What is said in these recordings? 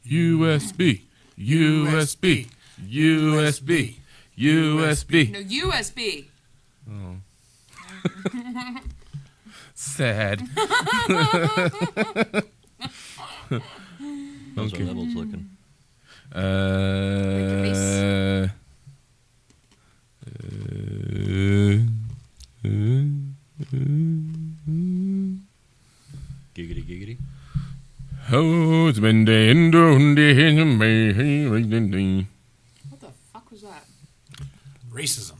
USB, USB, USB, USB. No, USB. Oh. Sad. How's our levels looking? Giggity, giggity. Oh, it's been day and day. What the fuck was that? Racism.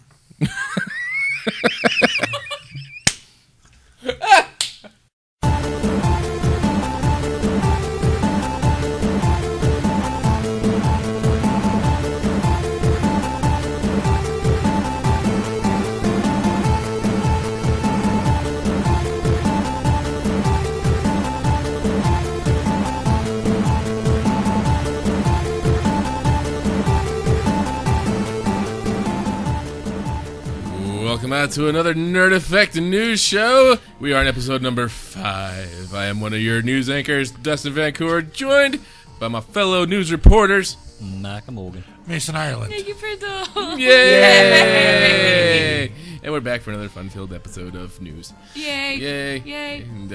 Welcome out to another Nerd Effect news show. We are on episode number 5. I am one of your news anchors, Dustin Vancouver, joined by my fellow news reporters, Micah Morgan. Mason Ireland. Thank you for the... Yay! And we're back for another fun-filled episode of news. Yay. Yay! Yay. And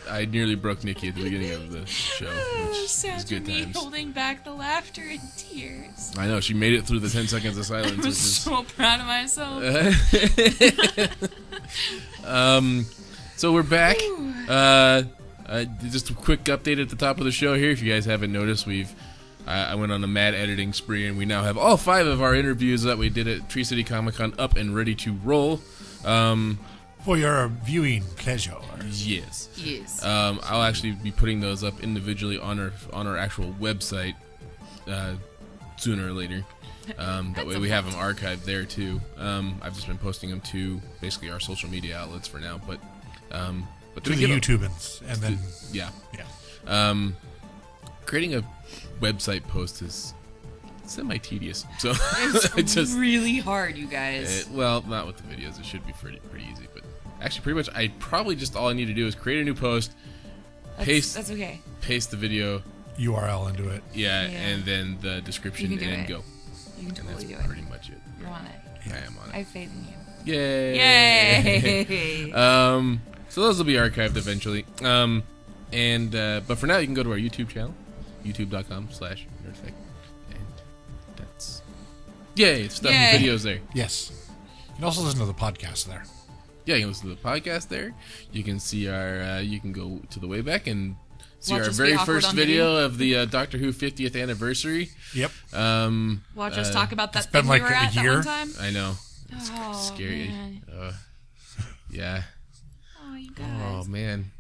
I nearly broke Nikki at the beginning of the show, which is Sounds good of me times. holding back the laughter and tears. I know, she made it through the 10 seconds of silence, I which was is... so proud of myself. So we're back. Just a quick update at the top of the show here. If you guys haven't noticed, I went on a mad editing spree, and we now have all 5 of our interviews that we did at Tree City Comic Con up and ready to roll. For your viewing pleasure. Yes. Yes. I'll actually be putting those up individually on our actual website sooner or later. That way we have them archived there too. I've just been posting them to basically our social media outlets for now, but To the YouTubans, and then yeah. yeah. Creating a website post is semi-tedious, so It's really hard, you guys. well, not with the videos. It should be pretty easy, but actually, pretty much, all I need to do is create a new post, That's okay. paste the video, URL into it. yeah, Yeah. and then the description, You can do and it. go. You can And totally do that's it. pretty much it. You're on it. I am on I it. have faith in you. Yay! Yay! So those will be archived eventually. But for now, you can go to our YouTube channel, youtube.com/nerdeffect, and that's stuff Yay. and videos there. Yes. You can also listen to the podcast there. Yeah, you can listen to the podcast there. You can see you can go to the Wayback and see Watch our us be very awkward first on video of the Doctor Who 50th anniversary. Yep. Watch us talk about that it's been thing like we were a at that year. one time. I know. Oh, Scary. man. Yeah. Oh, you guys. Oh, man.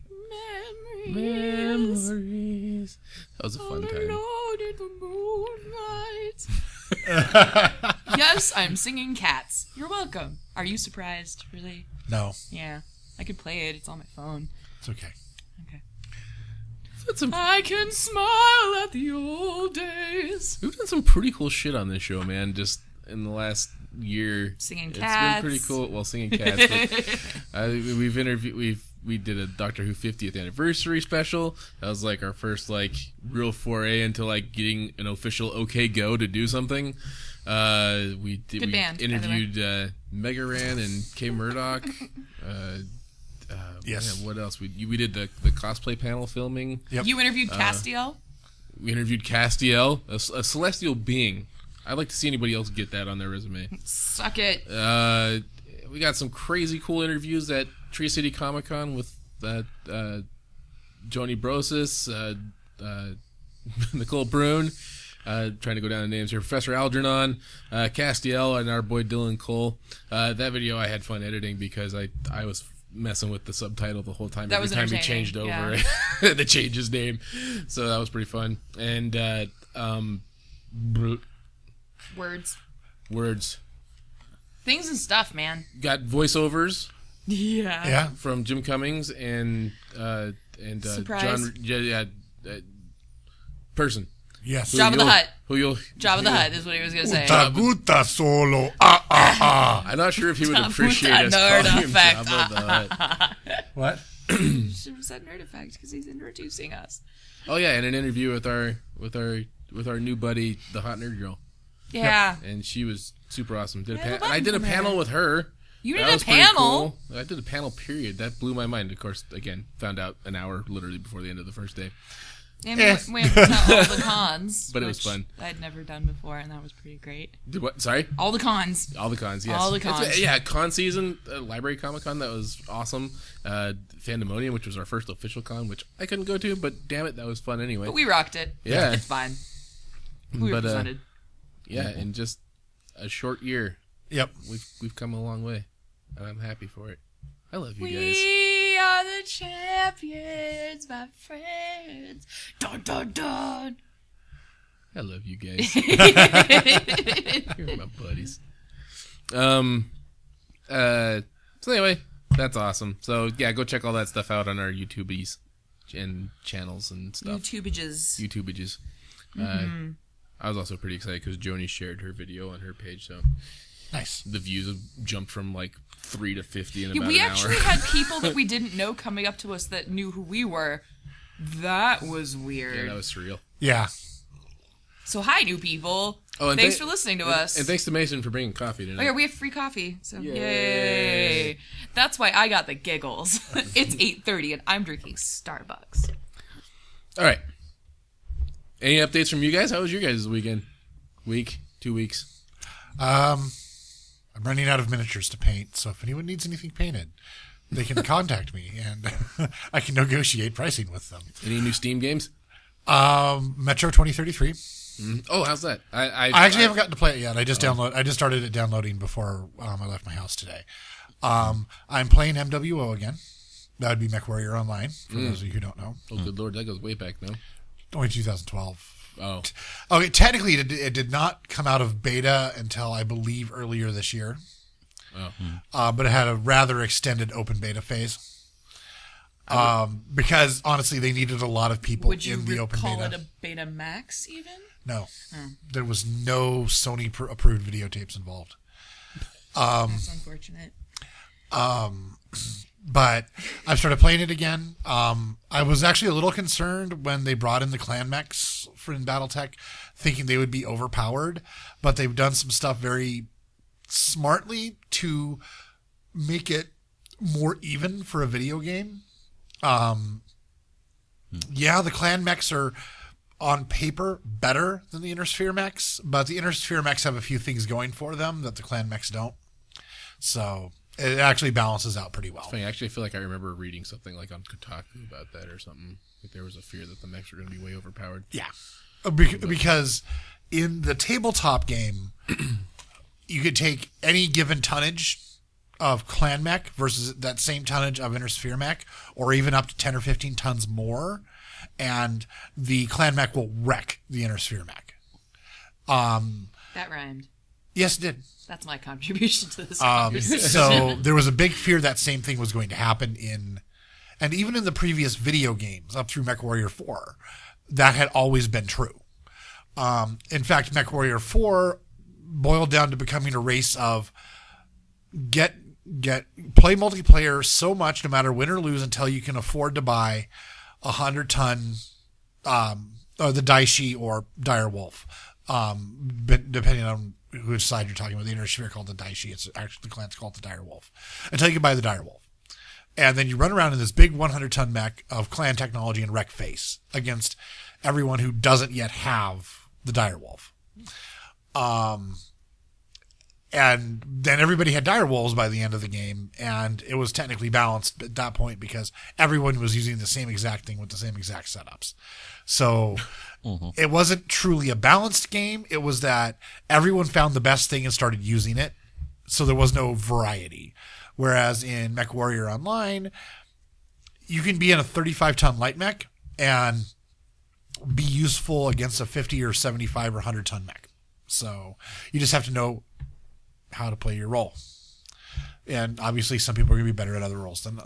Memories. Memories. That was a fun time. Alone in the moonlight. Yes, I'm singing Cats. You're welcome. Are you surprised? Really? No, Yeah. I could play it. It's on my phone. it's okay. Okay. We've done I can smile at the old days. some pretty cool shit on this show, man. Just in the last year, Singing it's Cats. been pretty cool. Well, singing Cats. But, we did a Doctor Who 50th anniversary special. That was like our first real foray into getting an official OK Go to do something. We Good band, by the way. interviewed Mega Ran and Kay Murdoch. Yes. Man, what else? We did the cosplay panel filming. Yep. You interviewed Castiel? We interviewed Castiel, a celestial being. I'd like to see anybody else get that on their resume. Suck it. We got some crazy cool interviews at Tree City Comic Con with Joni Brosis, Nicole Brune, trying to go down the names here, Professor Algernon, Castiel, and our boy Dylan Cole. That video I had fun editing because I was messing with the subtitle the whole time. That Every was time he entertaining, changed over, yeah. to change his name. So that was pretty fun. And Words. words. Things and stuff, man. Got voiceovers Yeah. Yeah. from Jim Cummings and Surprise. John. Person. Yes. Jabba the Hutt. Who you'll Jabba the Hutt is what he was going to say. Taguta solo. I'm not sure if he would Jabba appreciate us Nerd calling him Effect. Jabba the Hutt. What? You should have said Nerd Effect because he's introducing us. Oh yeah, and an interview with with our new buddy, the hot nerd girl, Yeah. and she was super awesome. We have a And I did a button from panel her. with her. You That did a was pretty panel? cool. I did a panel. Period. That blew my mind. Of course, again, found out an hour literally before the end of the first day. And we went to all the cons. But it was which fun. I'd never done before, and that was pretty great. Did what? Sorry. All the cons. All the cons, yes. All the cons. Yeah, con season, Library Comic Con, that was awesome. Fandemonium, which was our first official con, which I couldn't go to, but damn it, that was fun anyway. But we rocked it. Yeah. It's fine. We But, represented. yeah, in just a short year, Yep. we've come a long way, and I'm happy for it. I love you guys. We are the champions, my friends. Dun, dun, dun. I love you guys. You're my buddies. So anyway, that's awesome. So yeah, go check all that stuff out on our YouTubies and channels and stuff. YouTubages. YouTubages. I was also pretty excited because Joni shared her video on her page, so Nice. the views have jumped from like 3 to 50 in Yeah, about we an actually hour. had people that we didn't know coming up to us that knew who we were. That was weird. Yeah, that was surreal. Yeah. So hi, new people. Oh, and Thanks for listening to us. And thanks to Mason for bringing coffee tonight. Oh yeah, we have free coffee. So Yay. yay! That's why I got the giggles. It's 8:30 and I'm drinking Starbucks. All right. Any updates from you guys? How was your guys' weekend? Week? 2 weeks? I'm running out of miniatures to paint, so if anyone needs anything painted, they can contact me, and I can negotiate pricing with them. Any new Steam games? Metro 2033. Oh, how's that? I actually haven't gotten to play it yet. I just started it downloading before I left my house today. I'm playing MWO again. That would be MechWarrior Online, for those of you who don't know. Oh, good lord, that goes way back now. Only 2012. Oh. Okay, technically it did not come out of beta until I believe earlier this year. Oh. But it had a rather extended open beta phase. Because honestly, they needed a lot of people Would you in the open call beta. it a beta max even? No, there was no Sony approved videotapes involved. That's unfortunate. But I've started playing it again. I was actually a little concerned when they brought in the clan mechs in BattleTech, thinking they would be overpowered. But they've done some stuff very smartly to make it more even for a video game. Yeah, the clan mechs are on paper better than the Inner Sphere mechs, but the Inner Sphere mechs have a few things going for them that the clan mechs don't. So it actually balances out pretty well. Funny, actually, I feel like I remember reading something like on Kotaku about that or something. Like there was a fear that the mechs were going to be way overpowered. Yeah. Because in the tabletop game, you could take any given tonnage of clan mech versus that same tonnage of Inner Sphere mech, or even up to 10 or 15 tons more, and the clan mech will wreck the Inner Sphere mech. That rhymed. Yes, it did. That's my contribution to this conversation. So there was a big fear that same thing was going to happen and even in the previous video games up through MechWarrior 4, that had always been true. In fact, MechWarrior 4 boiled down to becoming a race of play multiplayer so much, no matter win or lose, until you can afford to buy 100-ton or the Daishi or Direwolf, depending on which side you're talking about. The Inner Sphere called the Daishi. It's actually the clan's called the Direwolf. Until you can buy the Direwolf. And then you run around in this big 100-ton mech of clan technology and wreck face against everyone who doesn't yet have the Direwolf. And then everybody had direwolves by the end of the game, and it was technically balanced at that point because everyone was using the same exact thing with the same exact setups. So it wasn't truly a balanced game. It was that everyone found the best thing and started using it, so there was no variety. Whereas in MechWarrior Online, you can be in a 35-ton light mech and be useful against a 50 or 75 or 100-ton mech. So you just have to know how to play your role. And obviously some people are going to be better at other roles than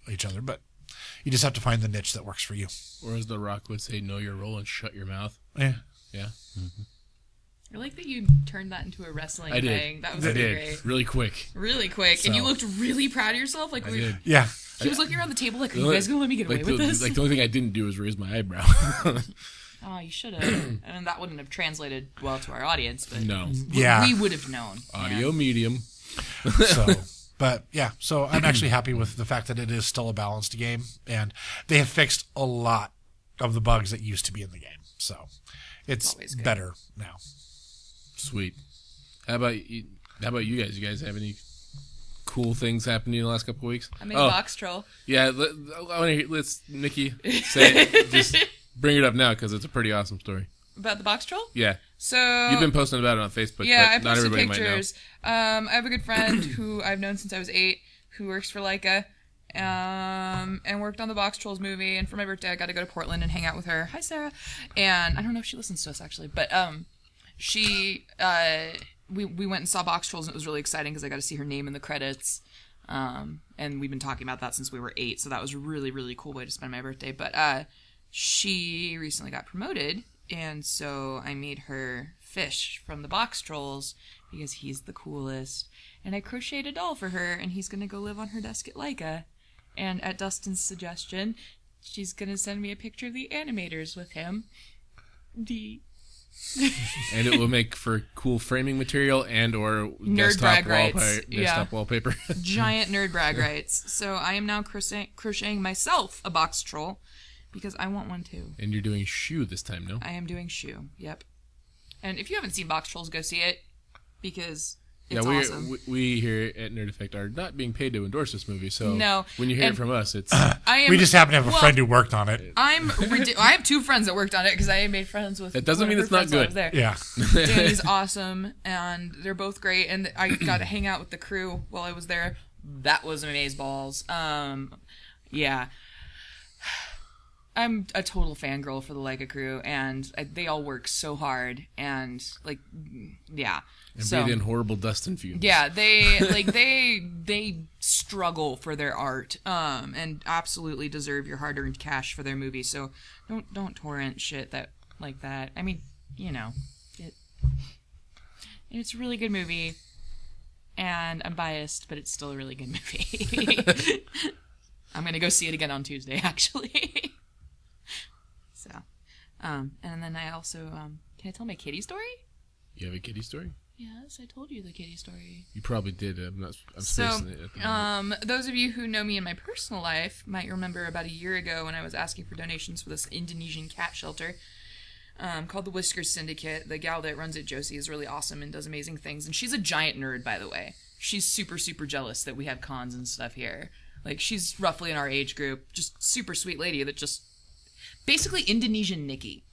each other, but you just have to find the niche that works for you. Or as The Rock would say, know your role and shut your mouth. Yeah. Yeah. I like that you turned that into a wrestling I did. thing. That was I really did. great. Really quick. Really quick. And you looked really proud of yourself. Like I we, did. Yeah. he was looking around the table like, are you guys going to let me get away Like with the, this? like the only thing I didn't do was raise my eyebrow. Oh, you should have. And that wouldn't have translated well to our audience, but No. Yeah. we would have known. Audio medium. So, but yeah, so I'm actually happy with the fact that it is still a balanced game, and they have fixed a lot of the bugs that used to be in the game. So it's Always good. better now. Sweet. How about you guys? You guys have any cool things happening in the last couple of weeks? I made a box troll. Yeah, I want to hear. Let's Nikki say it. Just bring it up now because it's a pretty awesome story. About the box troll? Yeah, So you've been posting about it on Facebook. yeah, I but not posted everybody pictures. I have a good friend who I've known since I was 8, who works for Leica, and worked on the Box Trolls movie. And for my birthday, I got to go to Portland and hang out with her. Hi, Sarah. And I don't know if she listens to us actually, but she we went and saw Box Trolls, and it was really exciting because I got to see her name in the credits. And we've been talking about that since we were 8, so that was a really, really cool way to spend my birthday. But she recently got promoted, and so I made her Fish from the Box Trolls because he's the coolest. And I crocheted a doll for her, and he's going to go live on her desk at Leica. And at Dustin's suggestion, she's going to send me a picture of the animators with him. And it will make for cool framing material and or brag rights. desktop wallpaper. Giant nerd brag rights. So I am now crocheting myself a box troll because I want one too. And you're doing shoe this time, no? I am doing shoe. Yep. And if you haven't seen Box Trolls, go see it because it's yeah, awesome. we here at Nerd Effect are not being paid to endorse this movie, so No, when you hear it and- from us, it's We just happen to have a friend who worked on it. I have 2 friends that worked on it because I made friends with. That doesn't one mean of it's her not friends while I good. was there. Yeah. Danny's awesome, and they're both great. And I got to hang out with the crew while I was there. That was amazeballs. Yeah. I'm a total fangirl for the Leica crew, and they all work so hard, and like, yeah. and So breathe in horrible dust and fumes. yeah, they struggle for their art, and absolutely deserve your hard-earned cash for their movies. So don't torrent shit like that. I mean, you know, it's a really good movie, and I'm biased, but it's still a really good movie. I'm gonna go see it again on Tuesday, actually. So, and then I also can I tell my kitty story? You have a kitty story? Yes, I told you the kitty story. You probably did. I'm So, spacing it at the moment. those of you who know me in my personal life might remember about a year ago when I was asking for donations for this Indonesian cat shelter called the Whiskers Syndicate. The gal that runs it, Josie, is really awesome and does amazing things. And she's a giant nerd, by the way. She's super, super jealous that we have cons and stuff here. Like, she's roughly in our age group. Just super sweet lady that just... Basically Indonesian Nikki.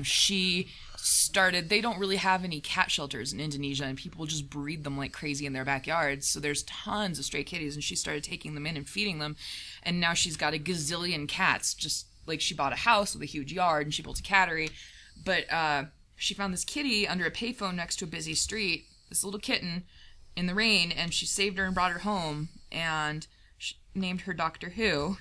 She started... They don't really have any cat shelters in Indonesia, and people just breed them like crazy in their backyards. So there's tons of stray kitties, and she started taking them in and feeding them. And now she's got a gazillion cats. Just like she bought a house with a huge yard, and she built a cattery. But she found this kitty under a payphone next to a busy street, this little kitten, in the rain, and she saved her and brought her home, and she named her Doctor Who.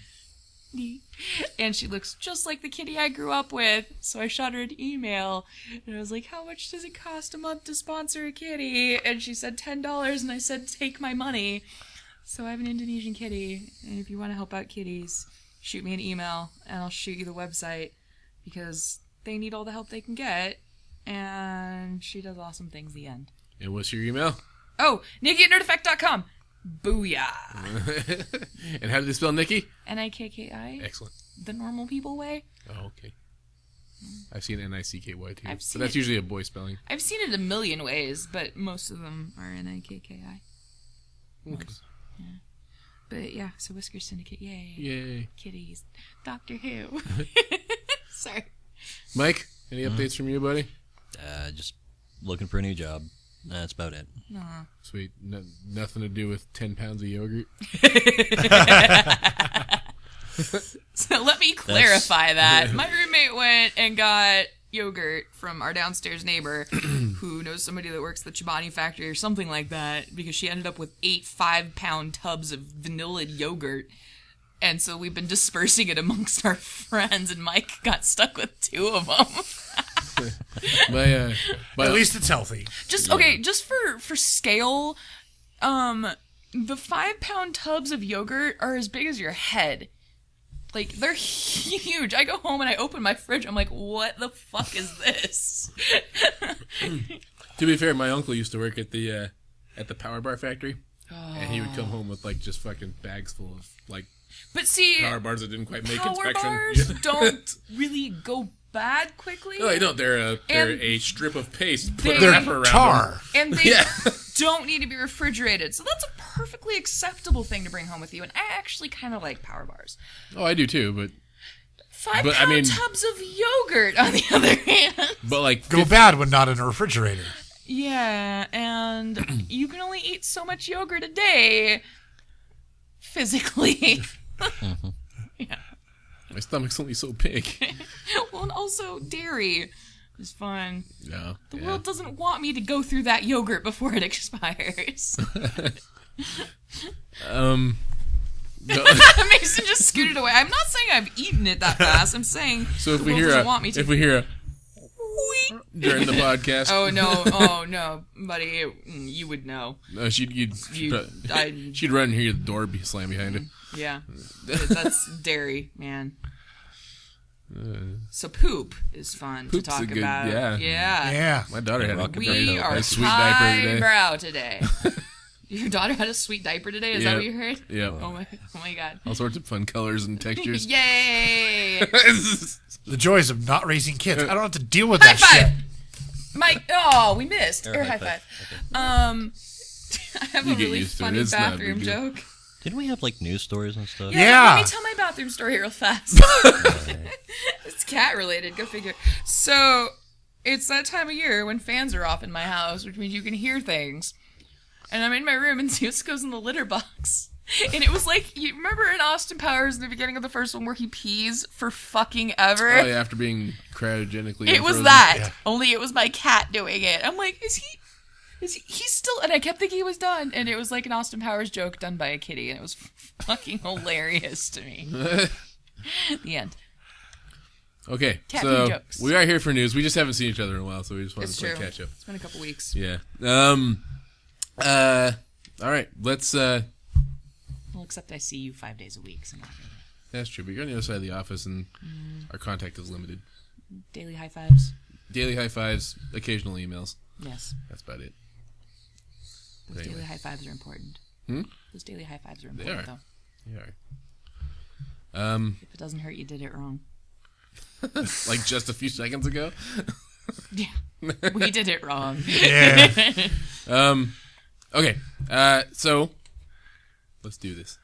And she looks just like the kitty I grew up with. So I shot her an email, and I was like, how much does it cost a month to sponsor a kitty? And she said $10, and I said, take my money. So I have an Indonesian kitty, and if you want to help out kitties, shoot me an email, and I'll shoot you the website, because they need all the help they can get, and she does awesome things, the end. And what's your email? Oh, Nikki@nerdeffect.com. Booyah. And how do they spell Nikki? Nikki. Excellent. The normal people way. Oh, okay. I've seen Nicky too, I've but seen that's it. usually a boy spelling. I've seen it a million ways, but most of them are Nikki. Okay. But yeah, so Whiskers Syndicate, yay. Yay. Kitties. Doctor Who. Sorry. Mike, any updates from you, buddy? Just looking for a new job. That's about it. Aw. Sweet. Nothing to do with 10 pounds of yogurt? So let me clarify that. My roommate went and got yogurt from our downstairs neighbor who knows somebody that works at the Chobani factory or something like that, because she ended up with 8 5-pound tubs of vanilla yogurt. And so we've been dispersing it amongst our friends, and Mike got stuck with 2 of them. my At least it's healthy. Just okay, just for scale, the 5-pound tubs of yogurt are as big as your head. Like, they're huge. I go home and I open my fridge. I'm like, what the fuck is this? To be fair, my uncle used to work at the Power Bar factory, and he would come home with like just fucking bags full of like But see, Power Bars that didn't quite make Power inspection. Bars don't really go bad quickly. No, they don't. They're And a strip of paste put they- a They're wrapper around tar. And they Yeah. don't need to be refrigerated. So that's a perfectly acceptable thing to bring home with you. And I actually kind of like Power Bars. them. Oh, I do too, but 5-pound I mean- tubs of yogurt, on the other hand. like Go bad when not in a refrigerator. Yeah, and you can only eat so much yogurt a day, physically. Yeah. my stomach's only so big. Well, and also dairy is fun. No, The yeah. world doesn't want me to go through that yogurt before it expires. No. Mason just scooted away. I'm not saying I've eaten it that fast. I'm saying So if the we world hear doesn't want me to. if we hear a during the podcast, Oh no, buddy, you would know. no, she'd run and hear the door be slam behind her. Yeah, that's dairy, man. So poop is fun to Poop's a talk good- about. yeah. Yeah. My daughter had Rocket a We are a sweet diaper today. highbrow today. Your daughter had a sweet diaper today? Is that Yeah. what you heard? Yeah. Oh my god. All sorts of fun colors and textures. Yay! The joys of not raising kids. I don't have to deal with High that five! shit. Mike, oh, we missed. Or Or high high five. five. I have You a get really used to it. funny It's not a big bathroom deal. joke. Didn't we have like news stories and stuff? Yeah. Let me tell my bathroom story real fast. It's cat related. Go figure. So it's that time of year when fans are off in my house, which means you can hear things. And I'm in my room, and Zeus goes in the litter box. And it was like, you remember in Austin Powers, in the beginning of the first one, where he pees for fucking ever? Oh yeah, after being cryogenically. It was unfrozen. that. Yeah. Only it was my cat doing it. I'm like, he's still, and I kept thinking he was done. And it was like an Austin Powers joke done by a kitty, and it was fucking hilarious to me. The end. Okay, Cat so pee jokes. we are here for news. We just haven't seen each other in a while, so we just wanted It's to play true. catch up. It's been a couple weeks. Yeah. All right. Let's. Well, except I see you 5 days a week. So not really. That's true. But you're on the other side of the office, and our contact is limited. Daily high fives. Daily high fives, occasional emails. Yes. That's about it. Those Anyway. daily high fives are important. Hmm? Those daily high fives are They important, are. though. Yeah. If it doesn't hurt, you did it wrong. Like just a few seconds ago. Yeah. We did it wrong. Yeah. Okay. So let's do this.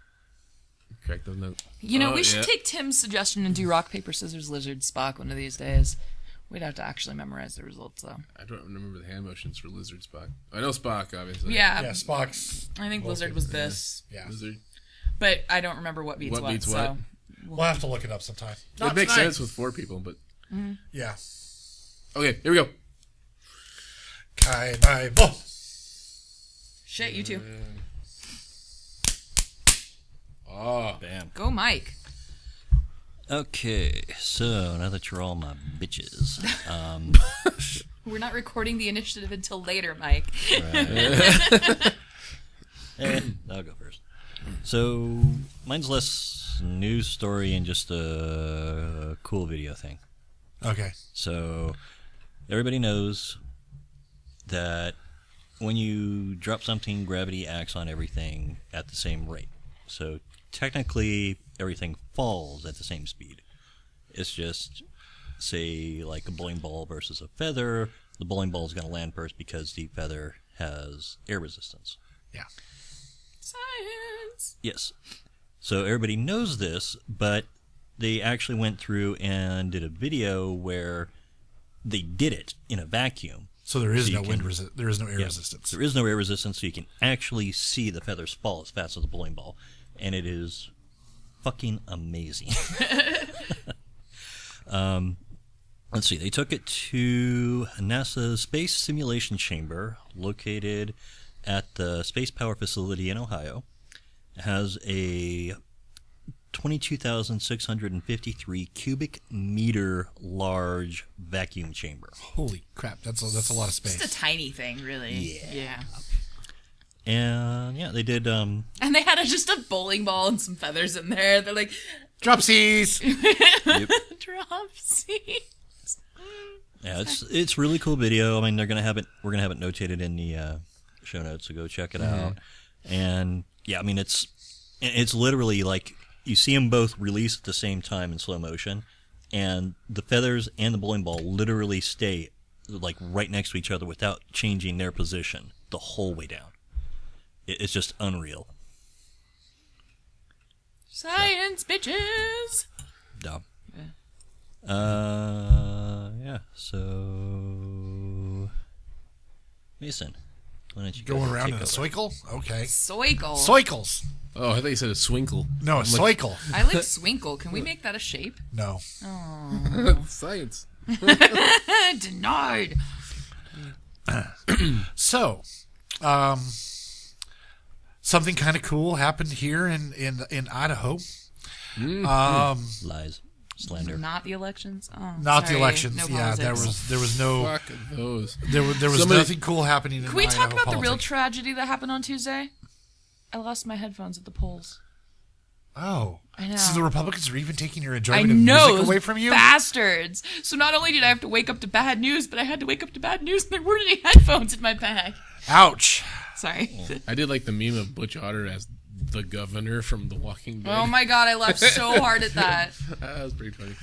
Correct the note. You know, Oh, we should yeah. take Tim's suggestion and do rock, paper, scissors, lizard, Spock one of these days. We'd have to actually memorize the results, though. I don't remember the hand motions for Lizard Spock. I know Spock, obviously. Yeah. Yeah, Spock's. I think lizard was this. Yeah. Lizard. But I don't remember what beats What what. beats so. We'll have to look it up sometime. It makes sense with 4 people, but Yeah. okay, here we go. Kai Bai Bo. Shit, you two. Oh, Bam. Go, Mike. Okay, so now that you're all my bitches, We're not recording the initiative until later, Mike. I'll go first. So mine's less news story and just a cool video thing. Okay. So everybody knows that when you drop something, gravity acts on everything at the same rate. So technically, everything falls at the same speed. It's just, say, like a bowling ball versus a feather. The bowling ball is going to land first because the feather has air resistance. Yeah. Science. Yes. So everybody knows this, but they actually went through and did a video where they did it in a vacuum. So there is So you no wind can- there is no air Yeah. resistance. There is no air resistance, so you can actually see the feathers fall as fast as a bowling ball. And it is fucking amazing. Let's see. They took it to NASA's Space Simulation Chamber, located at the Space Power Facility in Ohio. It has a 22,653 cubic meter large vacuum chamber. Holy crap! That's a lot of space. Just a tiny thing, really. Yeah. And yeah, they did. And they had just a bowling ball and some feathers in there. They're like, Dropsies. dropsy. Yeah, it's really cool video. I mean, we're gonna have it notated in the show notes, so go check it out. And yeah, I mean, it's literally like you see them both release at the same time in slow motion, and the feathers and the bowling ball literally stay like right next to each other without changing their position the whole way down. It's just unreal. Science, bitches. Dumb. Yeah. So, Mason, why don't you Going go around take in a over? cycle? Okay. Soicle. Soicles. Oh, I thought you said a swinkle. No, a cycle. I like swinkle. Can we make that a shape? No. Science. Denied. So, something kind of cool happened here in Idaho. Lies, slander. Not the elections. Oh, Not sorry. the elections. No Yeah, politics. there was no Fuck those. there was Somebody- nothing cool happening in Can we Idaho talk about the real politics. tragedy that happened on Tuesday? I lost my headphones at the polls. Oh. I know. So the Republicans are even taking your I enjoyment of know, music away from you? bastards. So not only did I have to wake up to bad news, but I had to wake up to bad news, and there weren't any headphones in my bag. Ouch. Sorry. I did like the meme of Butch Otter as the governor from The Walking Dead. Oh my god, I laughed so hard at that. That was pretty funny.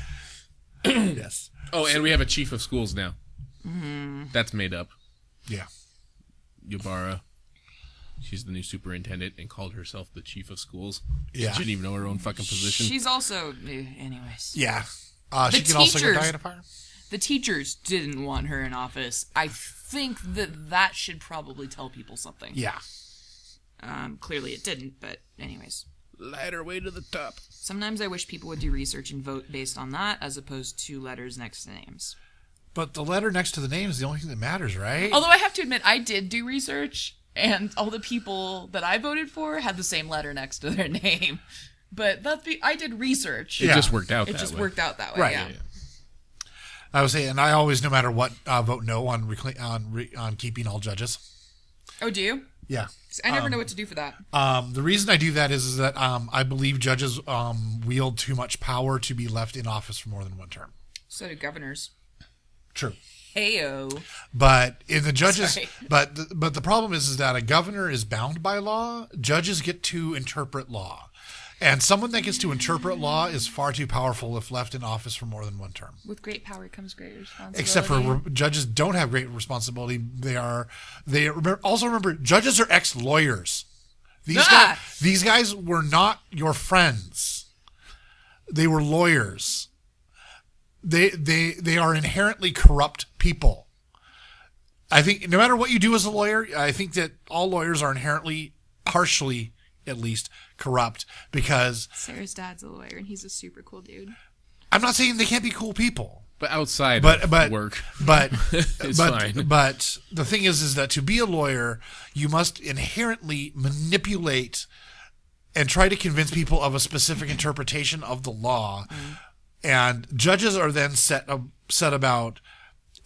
Yes. Oh, and we have a chief of schools now. Mm-hmm. That's made up. Yeah. Yubara. She's the new superintendent and called herself the chief of schools. Yeah. She didn't even know her own fucking position. She's also, anyways. Yeah. The She can also go teachers- die in a fire. The teachers didn't want her in office. I think that should probably tell people something. Yeah. Clearly it didn't, but anyways. Light her way to the top. Sometimes I wish people would do research and vote based on that as opposed to letters next to names. But the letter next to the name is the only thing that matters, right? Although I have to admit, I did do research, and all the people that I voted for had the same letter next to their name. But I did research. It Yeah. just worked out It that just way. worked out that way, Right. yeah. I would say, and I always, no matter what, vote no on keeping all judges. Oh, do you? Yeah. I never know what to do for that. The reason I do that is that I believe judges wield too much power to be left in office for more than one term. So do governors. True. Heyo. But in the judges, Sorry. but the problem is that a governor is bound by law. Judges get to interpret law, and someone that gets to interpret law is far too powerful if left in office for more than one term. With great power comes great responsibility. Except for judges don't have great responsibility. Remember, judges are ex-lawyers. These guys were not your friends. They were lawyers. They are inherently corrupt people. I think no matter what you do as a lawyer, I think that all lawyers are inherently, partially at least, corrupt because Sarah's dad's a lawyer, and he's a super cool dude. I'm not saying they can't be cool people. But outside But of work. But It's fine. But the thing is that to be a lawyer, you must inherently manipulate and try to convince people of a specific interpretation of the law. And judges are then set about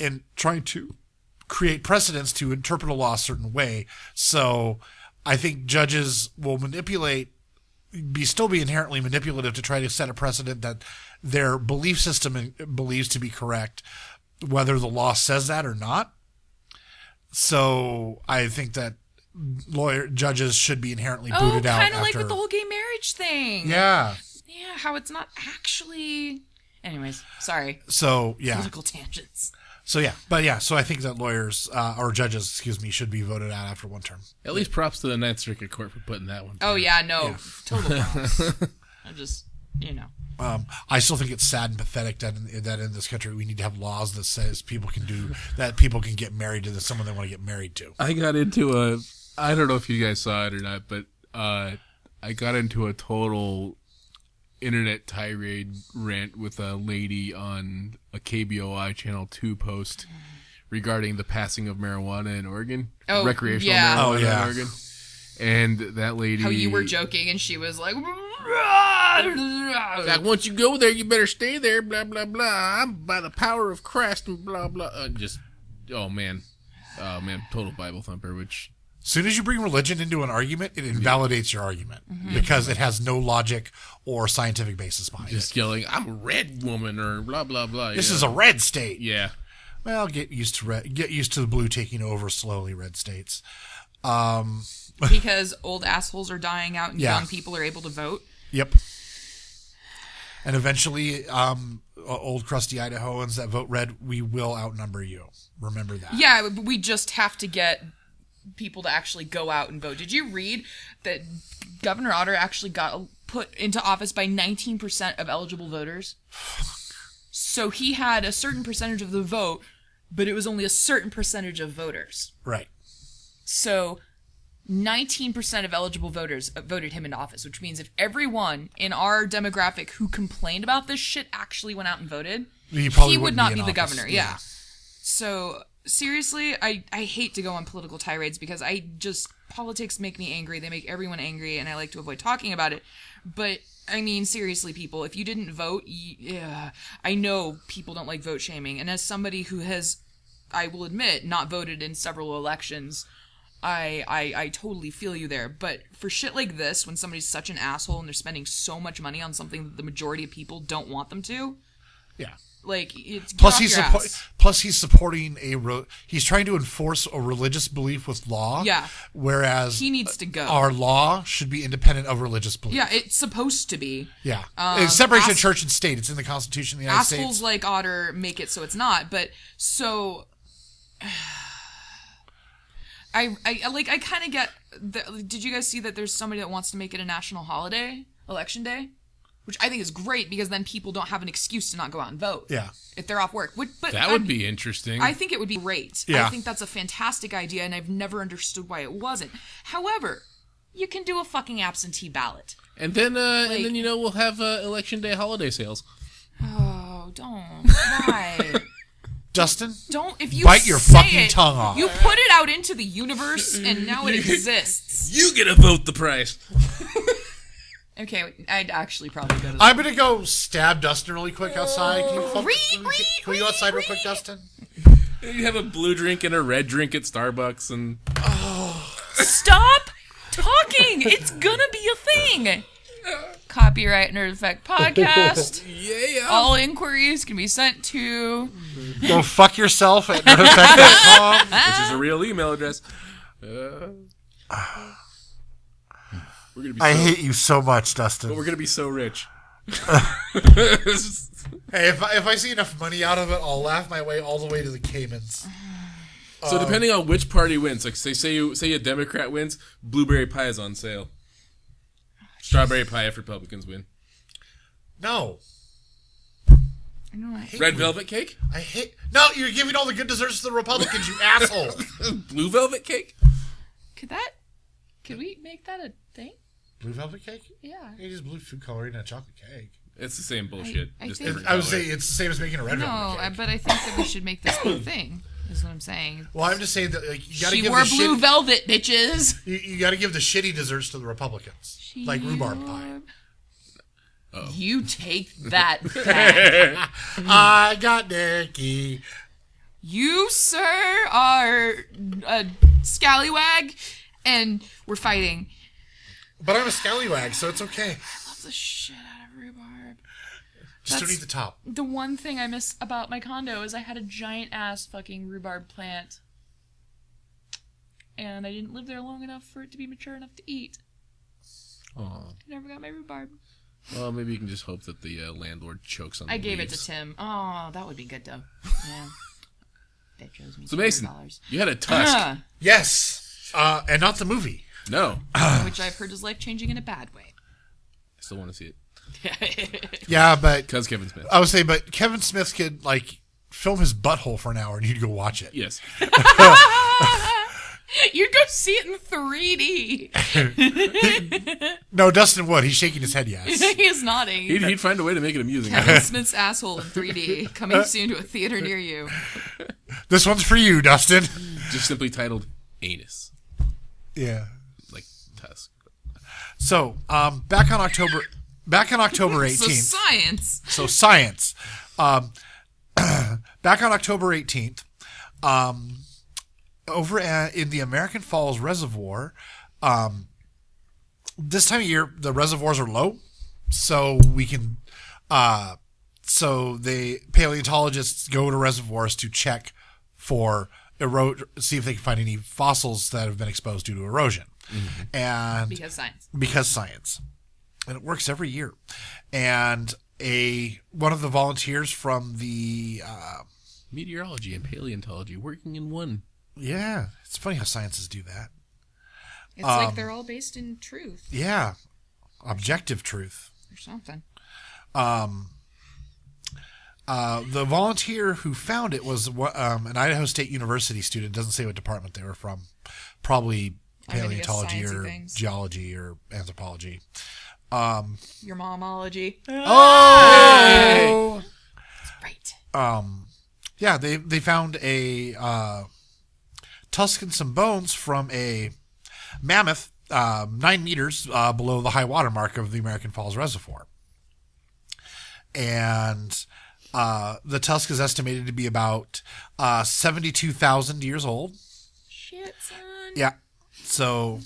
in trying to create precedents to interpret a law a certain way. So I think judges will still be inherently manipulative to try to set a precedent that their belief system believes to be correct, whether the law says that or not. So I think that judges should be inherently booted out. Kind of like after- with the whole gay marriage thing. Yeah. Yeah, how it's not actually... Anyways, sorry. So yeah. Political tangents. So yeah. But yeah. So I think that lawyers or judges, should be voted out after one term. At least props to the Ninth Circuit Court for putting that one. Oh, yeah, no. Total props. I'm just, I still think it's sad and pathetic that in this country we need to have laws that says people can get married to someone they want to get married to. I got into I don't know if you guys saw it or not, but I got into a total internet tirade rant with a lady on a KBOI Channel 2 post regarding the passing of marijuana in Oregon. Oh, recreational yeah. marijuana Oh, yeah. in Oregon. And that lady... how you were joking and she was like, "Rah!" In fact, once you go there, you better stay there. Blah blah blah. I'm by the power of Christ and blah blah. Oh man, total Bible thumper. Which As soon as you bring religion into an argument, it invalidates your argument because it has no logic or scientific basis behind just it. yelling, "I'm a red woman" or blah blah blah. This is a red state. Yeah. Well, get used to the blue taking over slowly. Red states. Because old assholes are dying out and Yeah. young people are able to vote. Yep. And eventually, old crusty Idahoans that vote red, we will outnumber you. Remember that. Yeah, but we just have to get people to actually go out and vote. Did you read that Governor Otter actually got put into office by 19% of eligible voters? So he had a certain percentage of the vote, but it was only a certain percentage of voters. Right. So 19% of eligible voters voted him into office, which means if everyone in our demographic who complained about this shit actually went out and voted, He probably he would wouldn't not be be in the office. governor. Yeah. So seriously, I hate to go on political tirades because politics make me angry. They make everyone angry, and I like to avoid talking about it. But I mean, seriously, people, if you didn't vote, I know people don't like vote shaming, and as somebody who has, I will admit, not voted in several elections, I totally feel you there. But for shit like this, when somebody's such an asshole and they're spending so much money on something that the majority of people don't want them to, Yeah. like, it's get Plus, off he's your ass. he's supporting he's trying to enforce a religious belief with law. Yeah. Whereas He needs to go. our law should be independent of religious belief. Yeah, it's supposed to be. Yeah. It's separation of ass- church and state. It's in the Constitution of the United Assholes States. like Otter make it so it's not. But so I kind of get. Did you guys see that there's somebody that wants to make it a national holiday, Election Day? Which I think is great because then people don't have an excuse to not go out and vote. Yeah. If they're off work. But That would be interesting. I think it would be great. Yeah. I think that's a fantastic idea, and I've never understood why it wasn't. However, you can do a fucking absentee ballot. and then we'll have election day holiday sales. Oh, don't. Why? Dustin? Don't. If you Bite your say fucking it, tongue off. You put it out into the universe, and now it exists. You get a vote the price. Okay, I'd actually probably go to I'm going to go stab Dustin really quick outside. Can we go outside real quick, Dustin? You have a blue drink and a red drink at Starbucks, and Stop talking! It's gonna be a thing! Copyright Nerd Effect Podcast. yeah. All inquiries can be sent to... Go fuck yourself at nerdeffect.com. Which is a real email address. We're gonna be. I hate you so much, Dustin. But we're gonna be so rich. Hey, if I see enough money out of it, I'll laugh my way all the way to the Caymans. So depending on which party wins, like say a Democrat wins, blueberry pie is on sale. Strawberry pie if Republicans win. No. I know, I hate Red velvet cake? I hate... No, you're giving all the good desserts to the Republicans, you asshole. Blue velvet cake? Could we make that a thing? Blue velvet cake? Yeah. You just blue food coloring in a chocolate cake. It's the same bullshit. I just think- different I would color. say it's the same as making a red No, velvet cake. but I think that we should make this a thing, is what I'm saying. Well, I'm just saying that you got to She give wore the blue velvet, bitches! you got to give the shitty desserts to the Republicans, like rhubarb pie. You take that back. I got Nikki. You, sir, are a scallywag, and we're fighting. But I'm a scallywag, so it's okay. I love the shit out of rhubarb. Just don't That's- eat the top. The one thing I miss about my condo is I had a giant ass fucking rhubarb plant. And I didn't live there long enough for it to be mature enough to eat. Aw. I never got my rhubarb. Well, maybe you can just hope that the landlord chokes on the I gave it leaves. to Tim. Oh, that would be good though. Yeah. Bitch owes me So Mason, $200. you had a tusk. Yes, and not the movie. No. Which I've heard is life changing in a bad way. I still want to see it. Yeah, but Because Kevin Smith. I would say, but Kevin Smith could like film his butthole for an hour, and you'd go watch it. Yes. You'd go see it in 3D. No, Dustin would. He's shaking his head. Yes. He is nodding. He'd find a way to make it amusing. Kevin Smith's asshole in 3D, coming soon to a theater near you. This one's for you, Dustin. Just simply titled Anus. Yeah. Like tusk. So, back on October back on October 18th. So science. So science. Back on October 18th, over in the American Falls Reservoir, this time of year the reservoirs are low, so we can. So the paleontologists go to reservoirs to check for see if they can find any fossils that have been exposed due to erosion, and because science, and it works every year, and one of the volunteers from the meteorology and paleontology working in one. Yeah, it's funny how sciences do that. It's like they're all based in truth. Yeah, objective truth or something. The volunteer who found it was an Idaho State University student. Doesn't say what department they were from. Probably paleontology or geology or anthropology. Your momology. Oh! Right. Yeah, they found a tusk and some bones from a mammoth 9 meters below the high water mark of the American Falls Reservoir. And the tusk is estimated to be about 72,000 years old. Shit, son. Yeah. So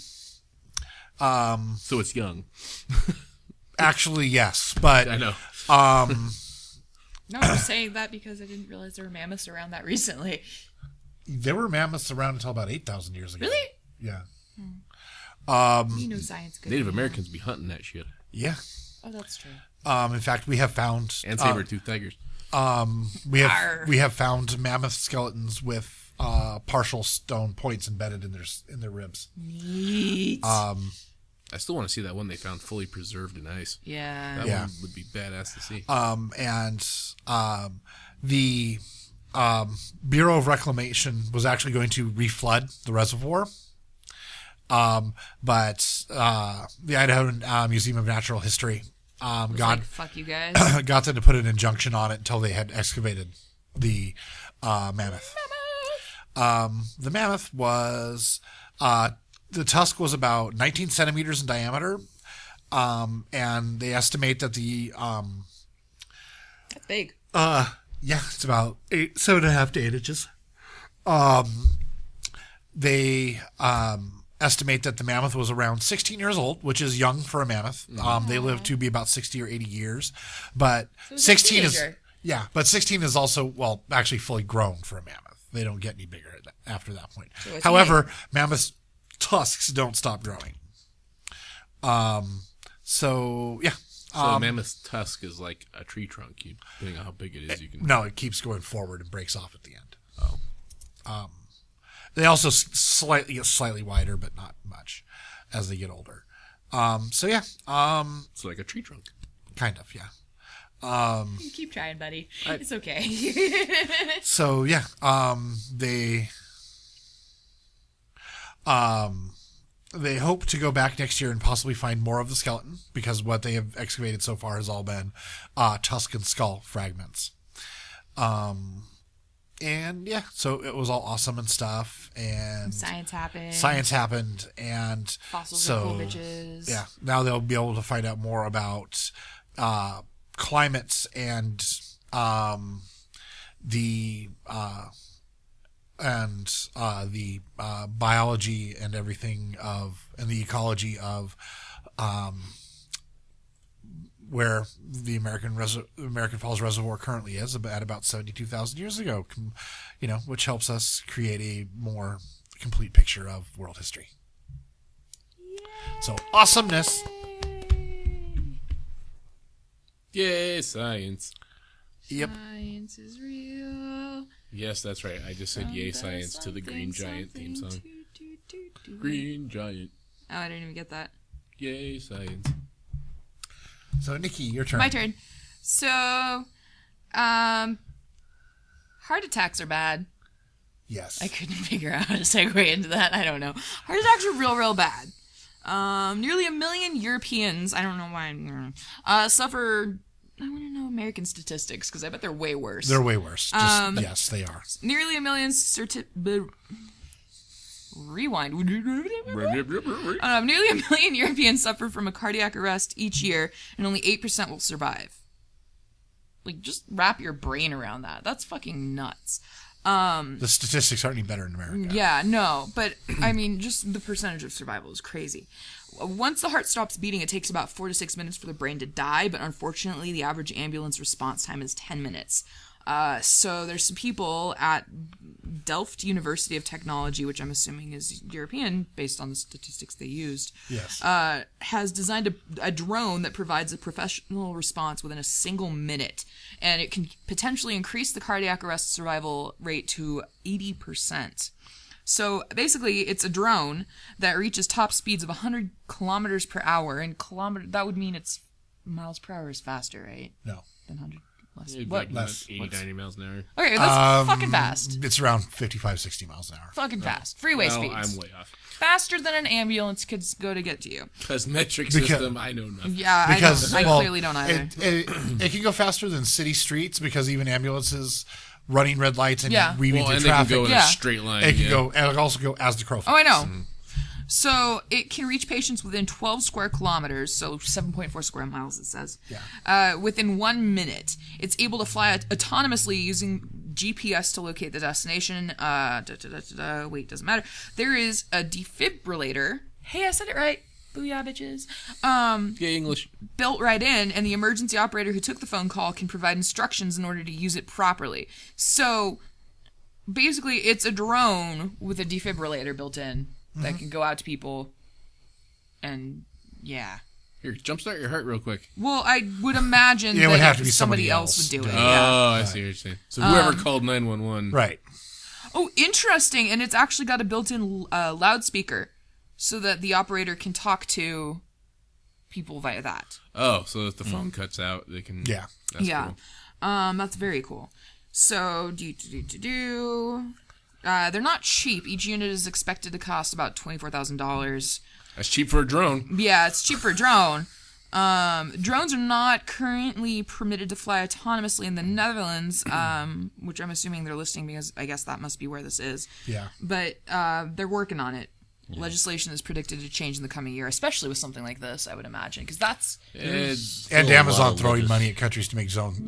it's young. Actually, yes, but I know. No, I'm saying that because I didn't realize there were mammoths around that recently. There were mammoths around until about 8,000 years ago. Really? Yeah. You know science good. Native Americans be hunting that shit. Yeah. Oh, that's true. In fact, we have found and saber-toothed tigers. We have found mammoth skeletons with partial stone points embedded in their ribs. Neat. I still want to see that one they found fully preserved in ice. Yeah. That one would be badass to see. The Bureau of Reclamation was actually going to reflood the reservoir. But the Idaho Museum of Natural History fuck you guys. got them to put an injunction on it until they had excavated the mammoth. The mammoth was the tusk was about 19 centimeters in diameter, and they estimate that the That's big. it's about 7.5 to 8 inches. They estimate that the mammoth was around 16 years old, which is young for a mammoth. They live to be about 60 or 80 years, but So 16 but 16 is also actually fully grown for a mammoth. They don't get any bigger after that point. So However, mammoth tusks don't stop growing. So a mammoth's tusk is like a tree trunk. Depending on how big it is, you can. No, it keeps going forward and breaks off at the end. Oh. They also get slightly wider, but not much as they get older. So like a tree trunk. Kind of, yeah. You keep trying, buddy. It's okay. So they hope to go back next year and possibly find more of the skeleton, because what they have excavated so far has all been tusk and skull fragments. And so it was all awesome and stuff, and Science happened, and fossils are cool bitches. Yeah, now they'll be able to find out more about climates and the biology and everything and the ecology of where the American Falls Reservoir currently is at about 72,000 years ago, which helps us create a more complete picture of world history. Yay. So awesomeness. Yay, science. Yep. Science is real. Yes, that's right. I just said yay, science to the Green Giant theme song. Green Giant. Oh, I didn't even get that. Yay, science. So, Nikki, your turn. My turn. So, heart attacks are bad. Yes. I couldn't figure out how to segue into that. I don't know. Heart attacks are real bad. Nearly 1 million Europeans, I don't know why, suffer. I want to know American statistics, because I bet they're way worse. They're way worse. Yes, they are. Nearly 1 million Rewind. Nearly 1 million Europeans suffer from a cardiac arrest each year, and only 8% will survive. Like, just wrap your brain around that. That's fucking nuts. The statistics aren't any better in America. Yeah, no, but I mean, just the percentage of survival is crazy. Once the heart stops beating, it takes about 4 to 6 minutes for the brain to die, but unfortunately, the average ambulance response time is 10 minutes. So there's some people at Delft University of Technology, which I'm assuming is European based on the statistics they used. Yes. Has designed a drone that provides a professional response within a single minute, and it can potentially increase the cardiac arrest survival rate to 80%. So basically, it's a drone that reaches top speeds of 100 kilometers per hour, and that would mean it's miles per hour is faster, right? No. Than 100. Less. Like What? Less. 80, 90 miles an hour. Okay, that's fucking fast. It's around 55, 60 miles an hour. Fucking fast. Freeway Well, speeds. I'm way off. Faster than an ambulance could go to get to you. Because metric system, I know nothing. Yeah, Because I well, clearly don't either. It can go faster than city streets because even ambulances running red lights and Yeah. weaving Well, through and they can traffic. go in Yeah. a straight line. It can yeah. go, and it can also go as the crow flies. Oh, I know. So it can reach patients within 12 square kilometers, so 7.4 square miles, it says. Yeah. Within 1 minute. It's able to fly autonomously using GPS to locate the destination. Wait, doesn't matter. There is a defibrillator. Hey, I said it right. Booyah, bitches. Yeah, English. Built right in, and the emergency operator who took the phone call can provide instructions in order to use it properly. So basically, it's a drone with a defibrillator built in that can go out to people, and yeah. Here, jumpstart your heart real quick. Well, I would imagine It would that have to be somebody else else would do it. doing Oh, Yeah. I see what you're saying. So whoever called 911. Right. Oh, interesting, and it's actually got a built-in loudspeaker, so that the operator can talk to people via that. Oh, so if the phone cuts out, they can. Yeah. That's Yeah. cool. That's very cool. So, they're not cheap. Each unit is expected to cost about $24,000. That's cheap for a drone. Yeah, it's cheap for a drone. Drones are not currently permitted to fly autonomously in the Netherlands, which I'm assuming they're listing because I guess that must be where this is. Yeah. But they're working on it. Legislation is predicted to change in the coming year, especially with something like this, I would imagine, because that's... And Still a lot Amazon of throwing legis- money at countries to make drones